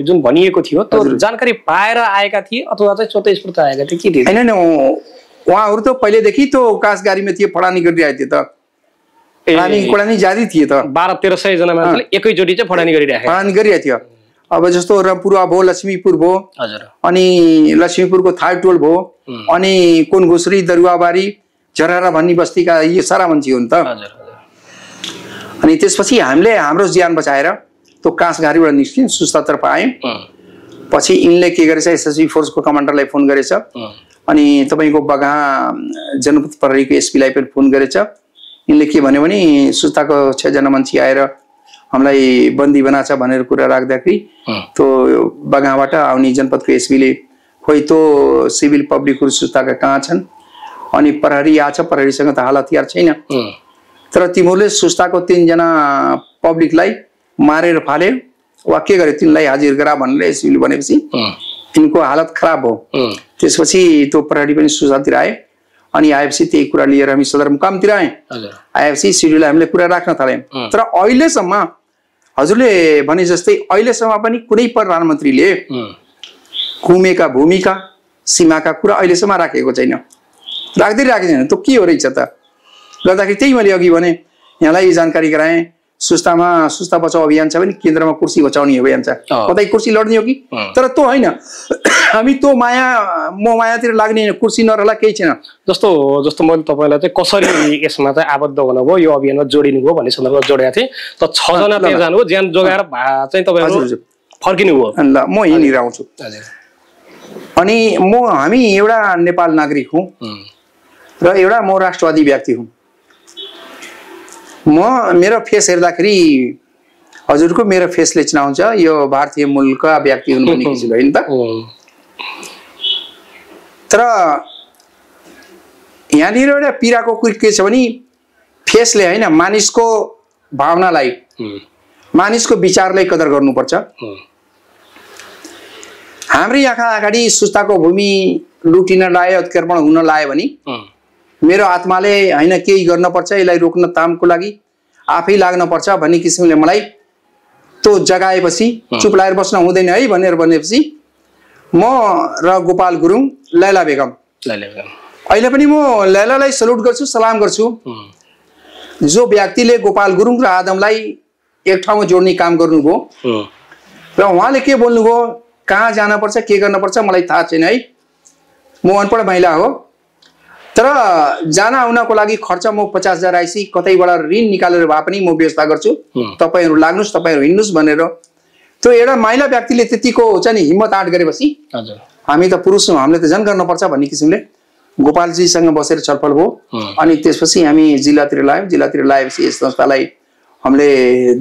जुन भनिएको थियो त्यो जानकारी पाएर आएका थिए अथवा चाहिँ स्वतस्फूर्त आएका थिए के थिए हैन उहाँहरु त पहिलेदेखि त्यो कास गाडीमा थियो फडानी गरिरहेको थियो त फडानी कोडानी जारी थिए त 12-13 जना मान्छेले एकैचोटी चाहिँ फडानी गरिरहेको थियो अब जस्तो रम्पुरा भयो लक्ष्मीपुर भयो हजुर अनि लक्ष्मीपुरको थाल टोल भयो अनि कुन घुसरी दरुवाबारी झरारा भन्ने बस्तीका यी सारा मान्छे हुन् त हजुर अनि त्यसपछि हामीले हाम्रो ज्यान बचाएर त्यो काँस गाडीबाट निस्किन सुस्तातर्फ आयौं पछि यिनले के गरेछ एसएसबी फोर्सको कमान्डरलाई फोन गरेछ अनि तपाईको बगा जनपद प्रहरीको एसपीलाई पनि फोन गरेछ। यिनले के भन्यो भने सुस्ताको 6 जना मान्छे आएर हामीलाई बन्दी बनाछ भनेर कुरा राख्दाखेरि त्यो बगाबाट आउने जनपदको एसपीले खोइ त्यो सिभिल पब्लिकहरु सुस्ताका कहाँ छन् अनि प्रहरी आछ प्रहरीसँग त हाल हतियार छैन तर तिमीहरूले सुस्ताको 3 जना पब्लिकलाई मारेर फाल्यो वा के गरे तिनलाई हाजिर गरा भनेर एसपीले भनेपछि इनको हालत खराब हो। त्यसपछि त्यो प्रहरी पनि सुस्तातिर आए अनि आएपछि त्यही कुरा लिएर हामी सदरमुकामतिर आएपछि सिडिओलाई हामीले कुरा राख्न थाल्यौं। तर अहिलेसम्म हजुरले भने जस्तै अहिलेसम्म पनि कुनै प्रधानमन्त्रीले घुमेका भूमिका सीमाका कुरा अहिलेसम्म राखेको छैन, राख्दै राखेको छैन। त्यो के हो रहेछ त गर्दाखेरि त्यही मैले अघि भने यहाँलाई जानकारी गराएँ सुस्तामा सुस्ता बचाउ अभियान छ भने केन्द्रमा कुर्सी बचाउने अभियान छ, कतै कुर्सी लड्ने हो कि तर त्यो होइन हामी त्यो माया मायातिर लाग्ने कुर्सी नरहला केही छैन। जस्तो जस्तो मैले तपाईलाई चाहिँ कसरी यसमा चाहिँ आबद्ध हुनुभयो यो अभियानमा जोडिनु भयो भन्ने सन्दर्भमा जोडेका थिएँ। त 6 जना त्यहाँ जानुभयो ज्यान जोगाएर चाहिँ तपाईहरु फर्किनु भयो। ल म यहीँनिर आउँछु। अनि हामी एउटा नेपाल नागरिक हुँ र एउटा म राष्ट्रवादी व्यक्ति हुँ। मेरो फेस हेर्दाखेरि हजुरको मेरो फेसले चिनाउँछ यो भारतीय मूलका व्यक्ति हुनुपर्ने किसिम होइन त। तर यहाँनिर एउटा पीडाको कुरा के छ भने फेसले होइन मानिसको भावनालाई मानिसको विचारलाई कदर गर्नुपर्छ। हाम्रो यहाँ अगाडि सुस्ताको भूमि लुटिन लायो उत्क्रमण हुन लायो भने मेरो आत्माले हैन केही गर्न पर्छ यसलाई रोक्न तामको लागि आफै लाग्न पर्छ भन्ने किसिमले मलाई त्यो जगाएपछि चुप लागेर बस्न हुँदैन है भनेर भनेपछि म र गोपाल गुरुङ लैला बेगम अहिले पनि म लैलालाई सल्युट गर्छु सलाम गर्छु जो व्यक्तिले गोपाल गुरुङ र आदमलाई एक ठाउँमा जोड्ने काम गर्नुभयो र उहाँले के बोल्नुभयो कहाँ जान पर्छ के गर्न पर्छ मलाई थाहा छैन है म अनपढ महिला हो तर जान आउनको लागि खर्च म 50,000 आइसी कतैबाट ऋण निकालेर भए पनि म व्यवस्था गर्छु तपाईहरु लाग्नुस् तपाईहरु हिँड्नुस् भनेर त्यो एउटा महिला व्यक्तिले त्यतिको चाहिँ नि हिम्मत आँट गरेपछि हजुर हामी त पुरुष हौं हामीले त जन गर्न पर्छ भन्ने किसिमले गोपालजीसँग बसेर छलफल भयो अनि त्यसपछि हामी जिल्लातिर लाएपछि यस संस्थालाई हामीले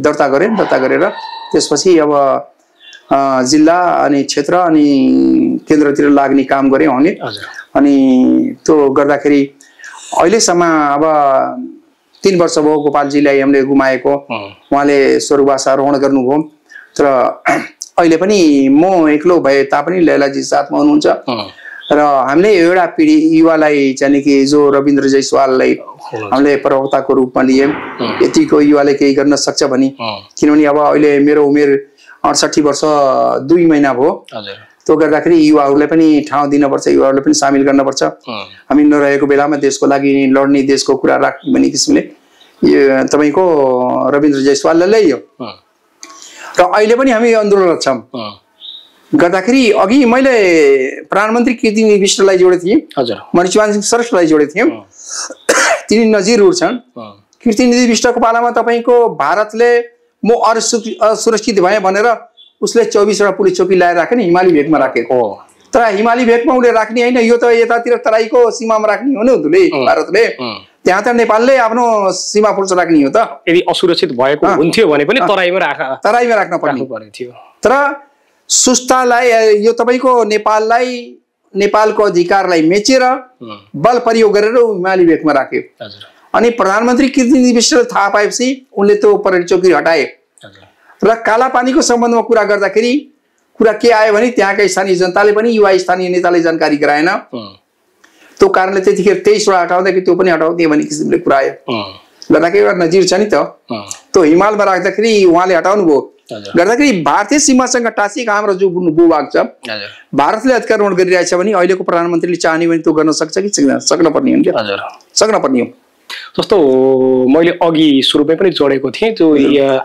दर्ता गरेर त्यसपछि अब जिल्ला अनि क्षेत्र अनि केन्द्रतिर लाग्ने काम गरे हामीले अनि त्यो गर्दाखेरि अहिलेसम्म अब 3 वर्ष भयो गोपालजीलाई हामीले गुमाएको उहाँले स्वर्गवास आरोहण गर्नुभयो तर अहिले पनि म एक्लो भए तापनि लैलाजी साथमा हुनुहुन्छ र हामीले एउटा पिढी युवालाई चाहिँ कि जो रविन्द्र जयसवाललाई हामीले प्रवक्ताको रूपमा लियौं यतिको युवाले केही गर्न सक्छ भनी किनभने अब अहिले मेरो उमेर 68 वर्ष 2 महिना भयो त्यो गर्दाखेरि युवाहरूलाई पनि ठाउँ दिनुपर्छ युवाहरूलाई पनि सामेल गर्नुपर्छ हामी नरहेको बेलामा देशको लागि लड्ने देशको कुरा राख्ने भन्ने किसिमले तपाईको रविन्द्र जयसवालले ल्यायो र अहिले पनि हामी आन्दोलनरत छौं गर्दाखेरि अघि मैले प्रधानमन्त्री कीर्तिनी विष्टलाई जोडेको थिएँ हजुर मणिचुवान सिंह श्रेष्ठलाई जोडेको थिएँ तिनी नजिर छन् कीर्तिनी विष्टको पालामा तपाईको भारतले म असुरक्षित भए भनेर उसले 24 वटा पुलिस चौकी ल्याएर राखे नि हिमाली भेगमा राखेको तर हिमाली भेगमा उले राख्ने हैन यो त यतातिर तराईको सीमामा राख्ने हो नि उले भारतले त्यहाँ त नेपालले आफ्नो सीमा पुर्छ राख्ने हो त यदि असुरक्षित भएको हुन्थ्यो भने पनि तराईमा राख्न पर्ने थियो तर सुस्तालाई यो तपाईको नेपालको अधिकारलाई मेचेर बल प्रयोग गरेर हिमाली भेगमा राख्यो अनि प्रधानमन्त्री कीर्तिनी विष्टले थाहा पाएपछि उनले त्यो परेड चौकी हटाए र काला पानीको सम्बन्धमा कुरा गर्दाखेरि कुरा के आयो भने त्यहाँका स्थानीय जनताले पनि युवा स्थानीय नेताले जानकारी गराएन त्यो कारणले त्यतिखेर 23 वटा हटाउँदाखेरि त्यो पनि हटाउँदै भन्ने किसिमले कुरा आयो गर्दाखेरि एउटा नजिर छ नि त त्यो हिमालमा राख्दाखेरि उहाँले हटाउनु भयो गर्दाखेरि भारतीय सीमासँग टाँसिएको हाम्रो जो भूभाग छ भारतले अतिक्रमण गरिरहेछ भने अहिलेको प्रधानमन्त्रीले चाहने भने त्यो गर्न सक्छ कि सक्न पर्ने हो नि हजुर सक्न पर्ने हो जस्तो मैले अघि सुरुमै पनि जोडेको थिएँ त्यो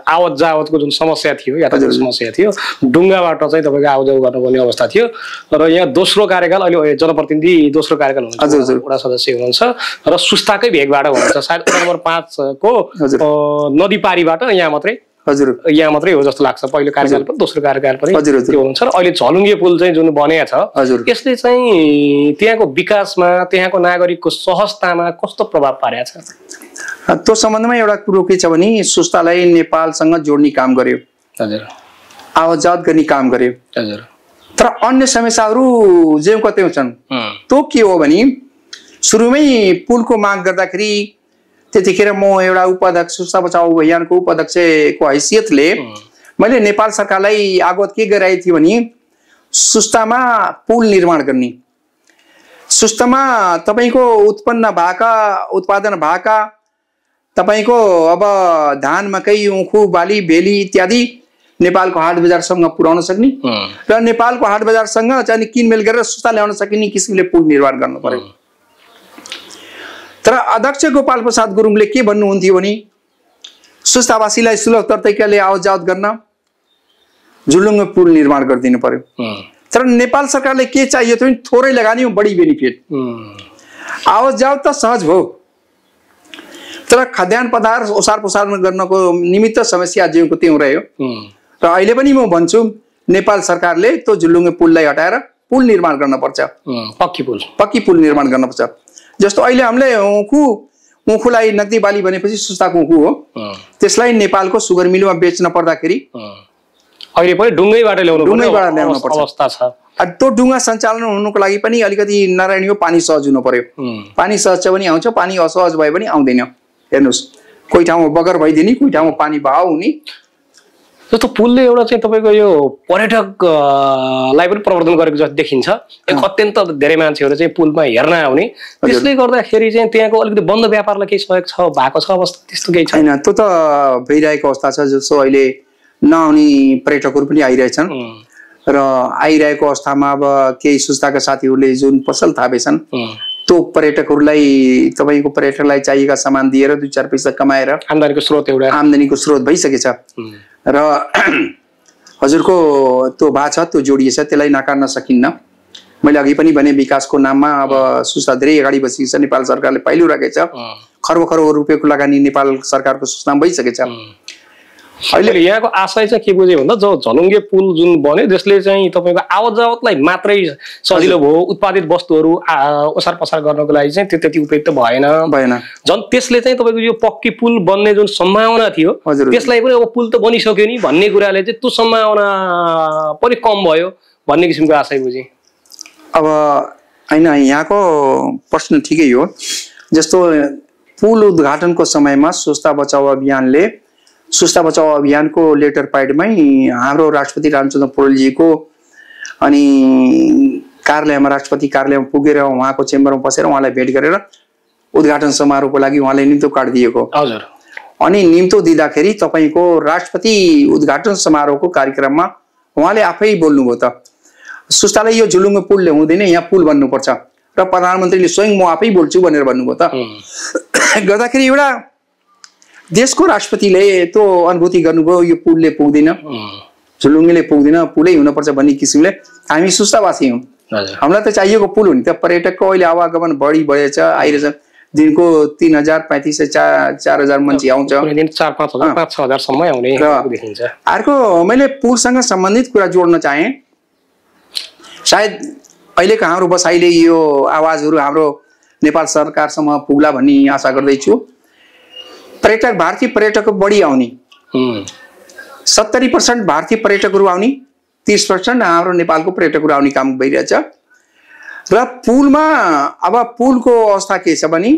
आवत जावतको जुन समस्या थियो यातायातको समस्या थियो डुङ्गाबाट चाहिँ तपाईको आउजाउ गर्नुपर्ने अवस्था थियो र यहाँ दोस्रो कार्यकाल अहिले जनप्रतिनिधि दोस्रो कार्यकाल हुनुहुन्छ वडा सदस्य हुनुहुन्छ र सुस्ताकै भेगबाट हुनुहुन्छ सायद नम्बर 5 को नदी पारीबाट यहाँ मात्रै हजुर यहाँ मात्रै हो जस्तो लाग्छ। पहिलो कार्यकाल पनि दोस्रो कार्यकाल पनि हजुर त्यो हुन्छ र अहिले झलुङ्गे पुल चाहिँ जुन बनेको छ हजुर यसले चाहिँ त्यहाँको विकासमा त्यहाँको नागरिकको सहजतामा कस्तो प्रभाव पारेको छ? त्यो सम्बन्धमा एउटा कुरो के छ भने सुस्तालाई नेपालसँग जोड्ने काम गर्यो, हजुर आवाजात गर्ने काम गर्यो, हजुर। तर अन्य समस्याहरू जे कतै छन्। त्यो के हो भने सुरुमै पुलको माग गर्दाखेरि त्यतिखेर म एउटा उपाध्यक्ष सुस्ता बचाउ अभियानको उपाध्यक्षको हैसियतले मैले नेपाल सरकारलाई आगत के गराएको थिएँ भने सुस्तामा पुल निर्माण गर्ने, सुस्तामा तपाईको उत्पादन भएका तपाईको अब धान मकै उँखु बाली बेली इत्यादि नेपालको हाट बजारसँग पुर्याउन सक्ने र नेपालको हाट बजारसँग चाहिँ किनमेल गरेर सुस्ता ल्याउन सकिने किसिमले पुल निर्माण गर्नु पर्यो। तर अध्यक्ष गोपाल प्रसाद गुरुङले के भन्नुहुन्थ्यो भने सुस्तावासीलाई सुलभ तरिकाले आवाजात गर्न झुलुङ्गे पुल निर्माण गरिदिनु पर्यो। तर नेपाल सरकारले के चाहियो त थोरै लगानी बढी बेनिफिट, आवाजात त सहज भयो तर खाद्यान्न पदार्थ ओसार पोसार गर्नको निमित्त समस्या जेको त्यो रह्यो। र अहिले पनि म भन्छु नेपाल सरकारले त्यो झुलुङ्गे पुललाई हटाएर पुल निर्माण गर्न पर्छ, पक्की पुल निर्माण गर्न पर्छ। जस्तो अहिले हामीले उँखुलाई नगदी बाली भनेपछि सुस्ताको उँखु हो, त्यसलाई नेपालको सुगर मिलमा बेच्न पर्दाखेरि अहिले पनि ढुङ्गैबाट ल्याउनु पर्छ अवस्था छ। त्यो ढुङ्गा सञ्चालन हुनुको लागि पनि अलिकति नारायणीय पानी सहज हुनु पर्यो। पानी सहज छ भने आउँछ, पानी असहज भए पनि आउँदैन। हेर्नुहोस् कोही ठाउँमा बगर भइदिने, कोही ठाउँमा पानी बहाव हुने। जस्तो पुलले एउटा चाहिँ तपाईँको यो पर्यटकलाई पनि प्रवर्धन गरेको जस्तो देखिन्छ। अत्यन्त धेरै मान्छेहरू चाहिँ पुलमा हेर्न आउने, त्यसले गर्दाखेरि चाहिँ त्यहाँको अलिकति बन्द व्यापारलाई केही सहयोग छ भएको छ अवस्था त्यस्तो केही छैन? त्यो त भइरहेको अवस्था छ। जस्तो अहिले नआउने पर्यटकहरू पनि आइरहेछन् र आइरहेको अवस्थामा अब केही सुस्ताका साथीहरूले जुन पसल थापेछन् त्यो पर्यटकहरूलाई तपाईँको पर्यटकलाई चाहिएका सामान दिएर 2-4 पैसा कमाएर आम्दानीको स्रोत भइसकेछ र हजुरको त्यो भाषा त्यो जोडिएछ, त्यसलाई नकार्न सकिन्न। मैले अघि पनि भने विकासको नाममा अब सुस्ता धेरै अगाडि बसिन्छ, नेपाल सरकारले पाइलो राखेछ, खरब रुपियाँको लगानी नेपाल सरकारको सुस्तामा भइसकेछ। अहिले यहाँको आशय चाहिँ के बुझ्यो भन्दा जो झलुङ्गे पुल जुन बन्यो त्यसले चाहिँ तपाईँको आवाजातलाई मात्रै सजिलो भयो, उत्पादित वस्तुहरू ओसार पसार गर्नको लागि चाहिँ त्यो त्यति उपयुक्त भएन। झन् त्यसले चाहिँ तपाईँको यो पक्की पुल बन्ने जुन सम्भावना थियो त्यसलाई पनि अब पुल त बनिसक्यो नि भन्ने कुराले चाहिँ त्यो सम्भावना पनि कम भयो भन्ने किसिमको आशय बुझेँ। अब होइन यहाँको प्रश्न ठिकै हो। जस्तो पुल उद्घाटनको समयमा सुस्ता बचाओ अभियानको लेटर प्याडमै हाम्रो राष्ट्रपति रामचन्द्र पौडेलजीको अनि कार्यालयमा राष्ट्रपति कार्यालयमा पुगेर उहाँको चेम्बरमा बसेर उहाँलाई भेट गरेर उद्घाटन समारोहको लागि उहाँले निम्तो कार्ड दिएको। हजुर। अनि निम्तो दिँदाखेरि तपाईँको राष्ट्रपति उद्घाटन समारोहको कार्यक्रममा उहाँले आफै बोल्नुभयो त सुस्तालाई यो झुलुङ्गे पुल ल्याउँदैन, यहाँ पुल बन्नुपर्छ र प्रधानमन्त्रीले स्वयं म आफै बोल्छु भनेर भन्नुभयो त। गर्दाखेरि एउटा देशको राष्ट्रपतिले त्यो अनुभूति गर्नुभयो यो पुलले पुग्दैन, झुलुङ्गेले पुग्दैन, पुलै हुनुपर्छ भन्ने किसिमले हामी सुस्तावासी हौँ। हामीलाई त चाहिएको पुल हो नि त। पर्यटकको अहिले आवागमन बढेछ, आइरहेछ। दिनको 3000, 3500, 4000 मान्छे आउँछ, 4-5 हजार आउने देखिन्छ। अर्को मैले पुलसँग सम्बन्धित कुरा जोड्न चाहे, सायद अहिलेको हाम्रो बसाइले यो आवाजहरू हाम्रो नेपाल सरकारसम्म पुग्ला भन्ने आशा गर्दैछु। भारतीय पर्यटक बढी आउने, 70% भारतीय पर्यटकहरू आउने, 30% हाम्रो नेपालको पर्यटकहरू आउने काम भइरहेछ। र पुलमा अब पुलको अवस्था के छ भने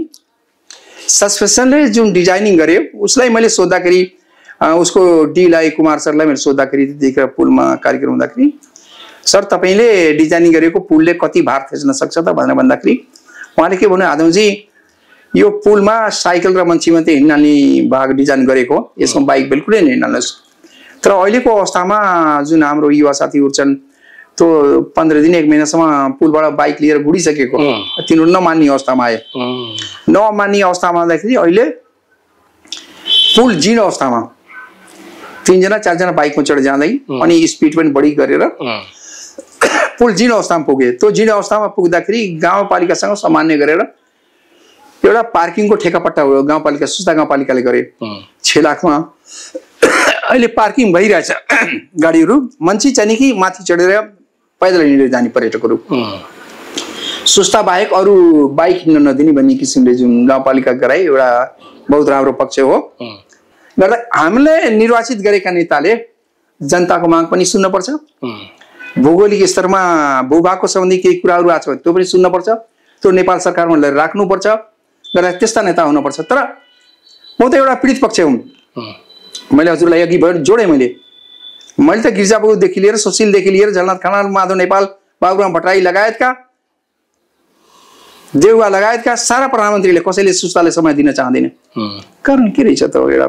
सस्पेन्सनले जुन डिजाइनिङ गर्यो उसलाई मैले सोद्धाखेरि उसको डीलाई कुमार सरलाई मैले सोद्धाखेरि त्यतिखेर पुलमा कार्यक्रम हुँदाखेरि सर तपाईँले डिजाइनिङ गरेको पुलले कति भार थिच्न सक्छ त भनेर भन्दाखेरि उहाँले के भन्नु, आदमजी यो पुलमा साइकल र मान्छे मात्रै हिँड्ने भाग डिजाइन गरेको, यसमा बाइक बिल्कुलै हिँड्नुहोस्। तर अहिलेको अवस्थामा जुन हाम्रो युवा साथीहरू छन् त्यो 15 दिन 1 महिनासम्म पुलबाट बाइक लिएर गुडिसकेको, तिनीहरू नमान्ने अवस्थामा आए। नमान्ने अवस्थामा आउँदाखेरि अहिले पुल जीर्ण अवस्थामा 3 जना 4 जना बाइकमा चढेर जाँदै अनि स्पिड पनि बढी गरेर पुल जीर्ण अवस्थामा पुगे। त्यो जीर्ण अवस्थामा पुग्दाखेरि गाउँपालिकासँग सामान्य गरेर एउटा पार्किङको ठेकापट्टा हो, गाउँपालिका सुस्ता गाउँपालिकाले गरे 6 लाखमा अहिले पार्किङ भइरहेछ गाडीहरू, मान्छे चाहिँ नि कि माथि चढेर पैदल हिँडेर जाने पर्यटकहरू। सुस्ता बाहेक अरू बाइक हिँड्न नदिने भन्ने किसिमले जुन गाउँपालिका गराए एउटा बहुत राम्रो पक्ष हो। गर्दा हामीले निर्वाचित गरेका नेताले जनताको माग पनि सुन्नुपर्छ, भौगोलिक स्तरमा भूभागको सम्बन्धी केही कुराहरू आएको छ त्यो पनि सुन्नुपर्छ, त्यो नेपाल सरकारमा लिएर राख्नुपर्छ। गर्दा त्यस्ता नेता हुनुपर्छ। तर म त एउटा पीडित पक्ष हुँ। मैले हजुरलाई अघि जोडेँ, मैले त गिरिजाबुदेखि लिएर सुशीलदेखि लिएर झलनाथ खनाल, माधव नेपाल, बाबुराम भट्टराई लगायतका, देउवा लगायतका सारा प्रधानमन्त्रीले कसैले सुस्ताले समय दिन चाहँदैन। कारण के रहेछ त? एउटा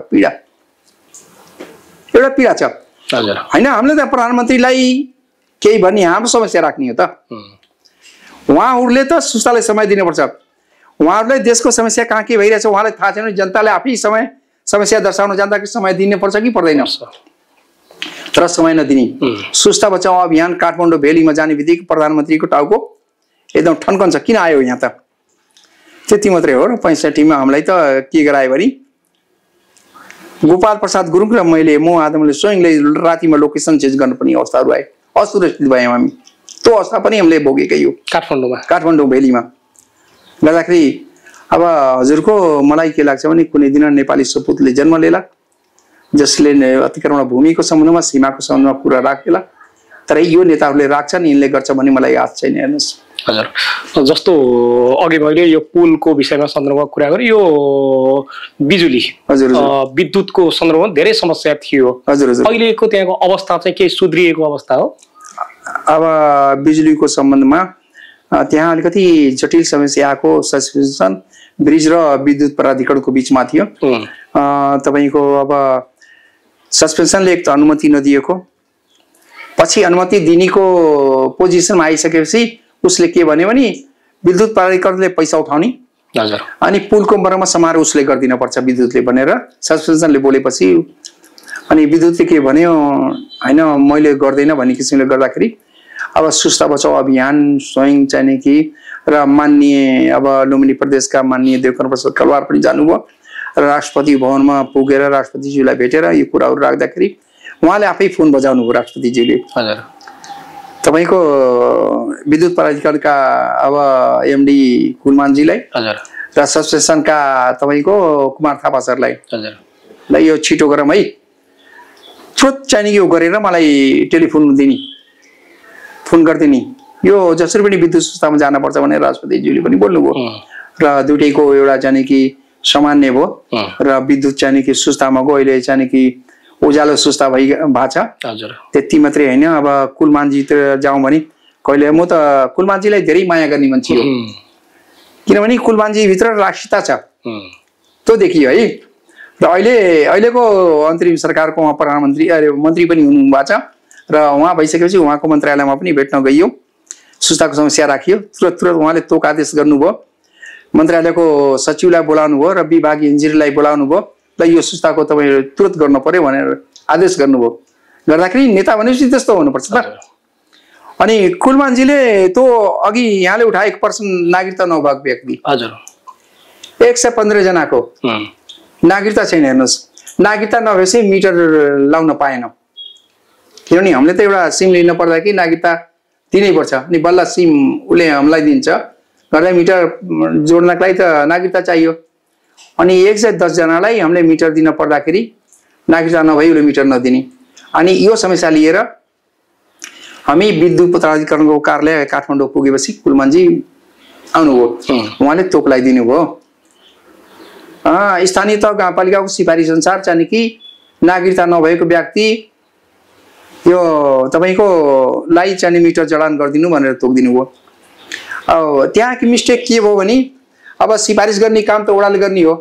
पीडा छ होइन। हामीले त प्रधानमन्त्रीलाई केही भन्ने हाम्रो समस्या राख्ने हो त। उहाँहरूले त सुस्ताले समय दिनुपर्छ। उहाँहरूलाई देशको समस्या कहाँ के भइरहेछ उहाँलाई थाहा छैन। जनताले आफै समस्या दर्शाउन जाँदाखेरि समय दिनुपर्छ कि पर्दैन? तर समय नदिने सुस्ता बचाउ अभियान काठमाडौँ भेलीमा जाने बित्तिकै प्रधानमन्त्रीको टाउको एकदम ठन्कन्छ। किन आयो यहाँ त? त्यति मात्रै हो र 65 मा हामीलाई त के गरायो भने गोपाल प्रसाद गुरुङ र म आदमले स्वयंले रातिमा लोकेसन चेन्ज गर्नुपर्ने अवस्थाहरू आए। असुरक्षित भयौँ हामी। त्यो अवस्था पनि हामीले भोगेकै हो काठमाडौँ भेलीमा। गर्दाखेरि अब हजुरको मलाई के लाग्छ भने कुनै दिन नेपाली सपुतले जन्म लिएला जसले अतिक्रमण भूमिको सम्बन्धमा सीमाको सम्बन्धमा कुरा राखेला। तर यो नेताहरूले राख्छन्, यिनले गर्छ भन्ने मलाई आश छैन। हेर्नुहोस् हजुर, जस्तो अघि मैले यो पुलको विषयमा सन्दर्भमा कुरा गरेँ, यो बिजुली हजुर विद्युतको सन्दर्भमा धेरै समस्या थियो। हजुर हजुर, अहिलेको त्यहाँको अवस्था चाहिँ के सुध्रिएको अवस्था हो? अब बिजुलीको सम्बन्धमा त्यहाँ अलिकति जटिल समस्या आएको सस्पेन्सन ब्रिज र विद्युत प्राधिकरणको बिचमा थियो। तपाईँको अब सस्पेन्सनले एक त अनुमति नदिएको, पछि अनुमति दिनेको पोजिसनमा आइसकेपछि उसले के भन्यो भने विद्युत प्राधिकरणले पैसा उठाउने अनि पुलको मर्मत समारोह उसले गरिदिन पर्छ विद्युतले भनेर सस्पेन्सनले बोलेपछि अनि विद्युतले के भन्यो, होइन मैले गर्दैन भन्ने किसिमले गर्दाखेरि अब सुस्ता बचाउ अभियान स्वयं चाहिने कि र माननीय अब लुम्बिनी प्रदेशका माननीय देवकर्ण प्रसाद कलवार पनि जानुभयो र राष्ट्रपति भवनमा पुगेर राष्ट्रपतिज्यूलाई भेटेर यो कुराहरू राख्दाखेरि उहाँले आफै फोन बजाउनु भयो राष्ट्रपतिज्यूले। तपाईँको विद्युत प्राधिकरणका अब एमडी कुलमानजीलाई र सब्स्टेसनका तपाईँको कुमार थापा सरलाई ल यो छिटो गरौँ है, तुरन्त चाहिने यो गरेर मलाई टेलिफोन दिने, फोन गरिदिने, यो जसरी पनि विद्युत संस्थामा जानुपर्छ भनेर राष्ट्रपतिज्यूले पनि बोल्नुभयो र दुईटैको एउटा चाहिँ कि सामान्य भयो र विद्युत चाहिँ कि सुस्तामा गयो। अहिले चाहिँ कि उज्यालो सुस्ता भएको छ। त्यति मात्रै होइन, अब कुलमानजीतिर जाउँ भने कहिले म त कुलमानजीलाई धेरै माया गर्ने मान्छे हो, किनभने कुलमानजी भित्र राष्ट्रियता छ त्यो देखियो है। र अहिलेको अन्तरिम सरकारको उहाँ प्रधानमन्त्री मन्त्री पनि हुनुभएको छ र उहाँ भइसकेपछि उहाँको मन्त्रालयमा पनि भेट्न गइयो, सुस्ताको समस्या राखियो। तुरन्त उहाँले तोक आदेश गर्नुभयो, मन्त्रालयको सचिवलाई बोलाउनु भयो र विभागीय इन्जिनियरलाई बोलाउनु भयो, ल यो सुस्ताको तपाईँ तुरन्त गर्नु पर्यो भनेर आदेश गर्नुभयो। गर्दाखेरि नेता भनेपछि त्यस्तो हुनुपर्छ त। अनि कुलमानजीले त्यो अघि यहाँले उठाएको पर्सन नागरिकता नभएको व्यक्ति 115 जनाको नागरिकता छैन। हेर्नुहोस्, नागरिकता नभएपछि मिटर लाउन पाएन, किनभने हामीले त एउटा सिम लिन पर्दा कि नागरिकता दिनै पर्छ। अनि बल्ल सिम उसले हामीलाई दिन्छ, गर्दा मिटर जोड्नको लागि त नागरिकता चाहियो। अनि 110 जनालाई हामीले मिटर दिन पर्दाखेरि नागरिकता नभई उसले मिटर नदिने। अनि यो समस्या लिएर हामी विद्युत प्राधिकरणको कार्यालय काठमाडौँ पुगेपछि कुलमानजी आउनुभयो, उहाँले तोक लगाइदिनु भयो। स्थानीय तह गाउँपालिकाको सिफारिस अनुसार चाहिँ कि नागरिकता नभएको व्यक्ति यो तपाईँको लाई चाहिँ मिटर जडान गरिदिनु भनेर तोकिदिनु भयो। अब त्यहाँ कि मिस्टेक के भयो भने अब सिफारिस गर्ने काम त वडाले गर्ने हो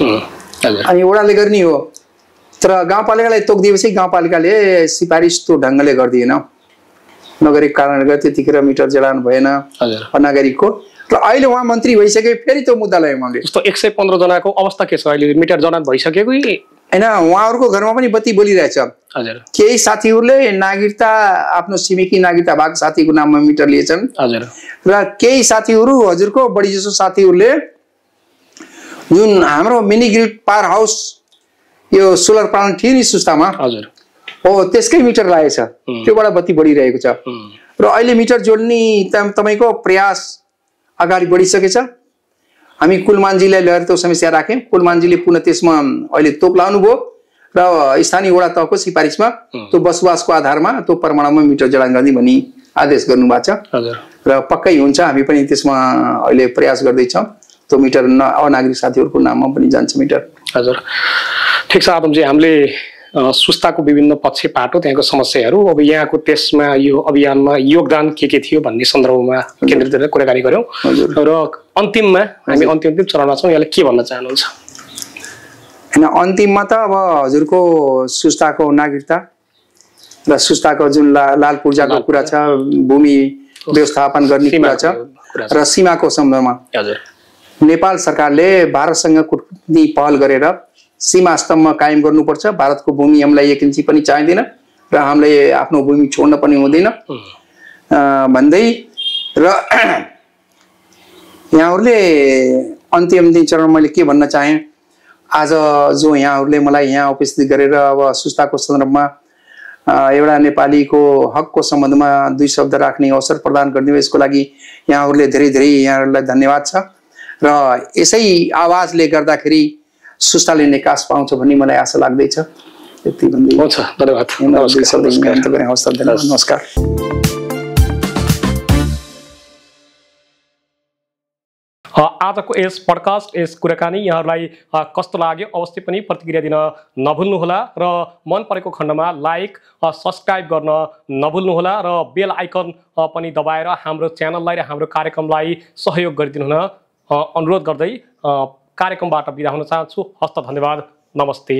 अनि वडाले गर्ने हो, तर गाउँपालिकालाई तोकिदिएपछि गाउँपालिकाले सिफारिस त्यो ढङ्गले गरिदिएन, नगरेको कारणले गर्दा त्यतिखेर मिटर जडान भएन अनागरिकको। र अहिले उहाँ मन्त्री भइसके फेरि त्यो मुद्दा ल्यायो उहाँले। जस्तो 115 जनाको अवस्था के छ अहिले? मिटर जडान भइसकेको होइन, उहाँहरूको घरमा पनि बत्ती बोलिरहेछ। केही साथीहरूले नागरिकता आफ्नो छिमेकी नागरिकता भएको साथीको नाममा मिटर लिएछन् र केही साथीहरू हजुरको बढी जसो साथीहरूले जुन हाम्रो मिनी ग्रिड पावर हाउस यो सोलर प्लान्ट थियो नि सुस्तामा हजुर हो त्यसकै मिटर लागेको छ त्योबाट बत्ती बढिरहेको छ र अहिले मिटर जोड्ने तपाईको प्रयास अगाडि बढिसकेछ हामी कुलमानजीलाई लिएर त्यो समस्या राख्यौं कुलमानजीले पुनः त्यसमा अहिले तोक लाउनु भयो र स्थानीय वडा तहको सिफारिसमा त्यो बसोबासको आधारमा त्यो परमाणुमा मिटर जडान गर्ने भनी आदेश गर्नुभएको छ हजुर र पक्कै हुन्छ हामी पनि त्यसमा अहिले प्रयास गर्दै छौं त्यो मिटर अनागरिक साथीहरुको नाममा पनि जान्छ मिटर हजुर ठीक छ आदमजी हामीले सुस्ताको विभिन्न पक्ष पाटो त्यहाँको समस्याहरू अब यहाँको त्यसमा यो अभियानमा योगदान के थियो भन्ने सन्दर्भमा केन्द्रित गरेर कुराकानी गर्यौं र अन्तिममा हामी अन्तिम चरणमा छौं यहाँले के भन्न चाहनुहुन्छ हैन अन्तिममा त अब हजुरको सुस्ताको नागरिकता र सुस्ताको जुन लाल पूर्जाको कुरा छ भूमि व्यवस्थापन गर्ने कुरा छ र सीमाको सन्दर्भमा हजुर नेपाल सरकारले भारतसँग कुटनीति पहल गरेर सीमा स्तम्भ कायम गर्नुपर्छ भारतको भूमि हामीलाई एक इन्ची पनि चाहिँदैन र हामीले आफ्नो भूमि छोड्न पनि हुँदैन भन्दै र यहाँहरुले अन्तिम चरण मैले के भन्न चाहे आज जो यहाँहरुले मलाई यहाँ उपस्थित गरेर अब सुस्ताको सन्दर्भमा एउटा नेपालीको हकको सम्बन्धमा दुई शब्द राख्ने अवसर प्रदान गरिदिनु यसको लागि यहाँहरुले धेरै धेरै यहाँहरुलाई धन्यवाद छ र यसै आवाजले गर्दाखेरि सुस्ताले निकास पाउँछ भन्ने मलाई आशा लाग्दैछ यति भन्दै हुन्छ धन्यवाद नमस्कार आजको यस पडकास्ट यस कुराकानी यहाँहरुलाई कस्तो लाग्यो अवश्य पनि प्रतिक्रिया दिन नभुल्नुहोला र मन परेको खण्डमा लाइक सब्स्क्राइब गर्न नभुल्नुहोला र बेल आइकन पनि दबाएर हाम्रो च्यानललाई र हाम्रो कार्यक्रमलाई सहयोग गरिदिनु हुन अनुरोध गर्दै कार्यक्रमबाट बिदा हुन चाहन्छु हस्त धन्यवाद नमस्ते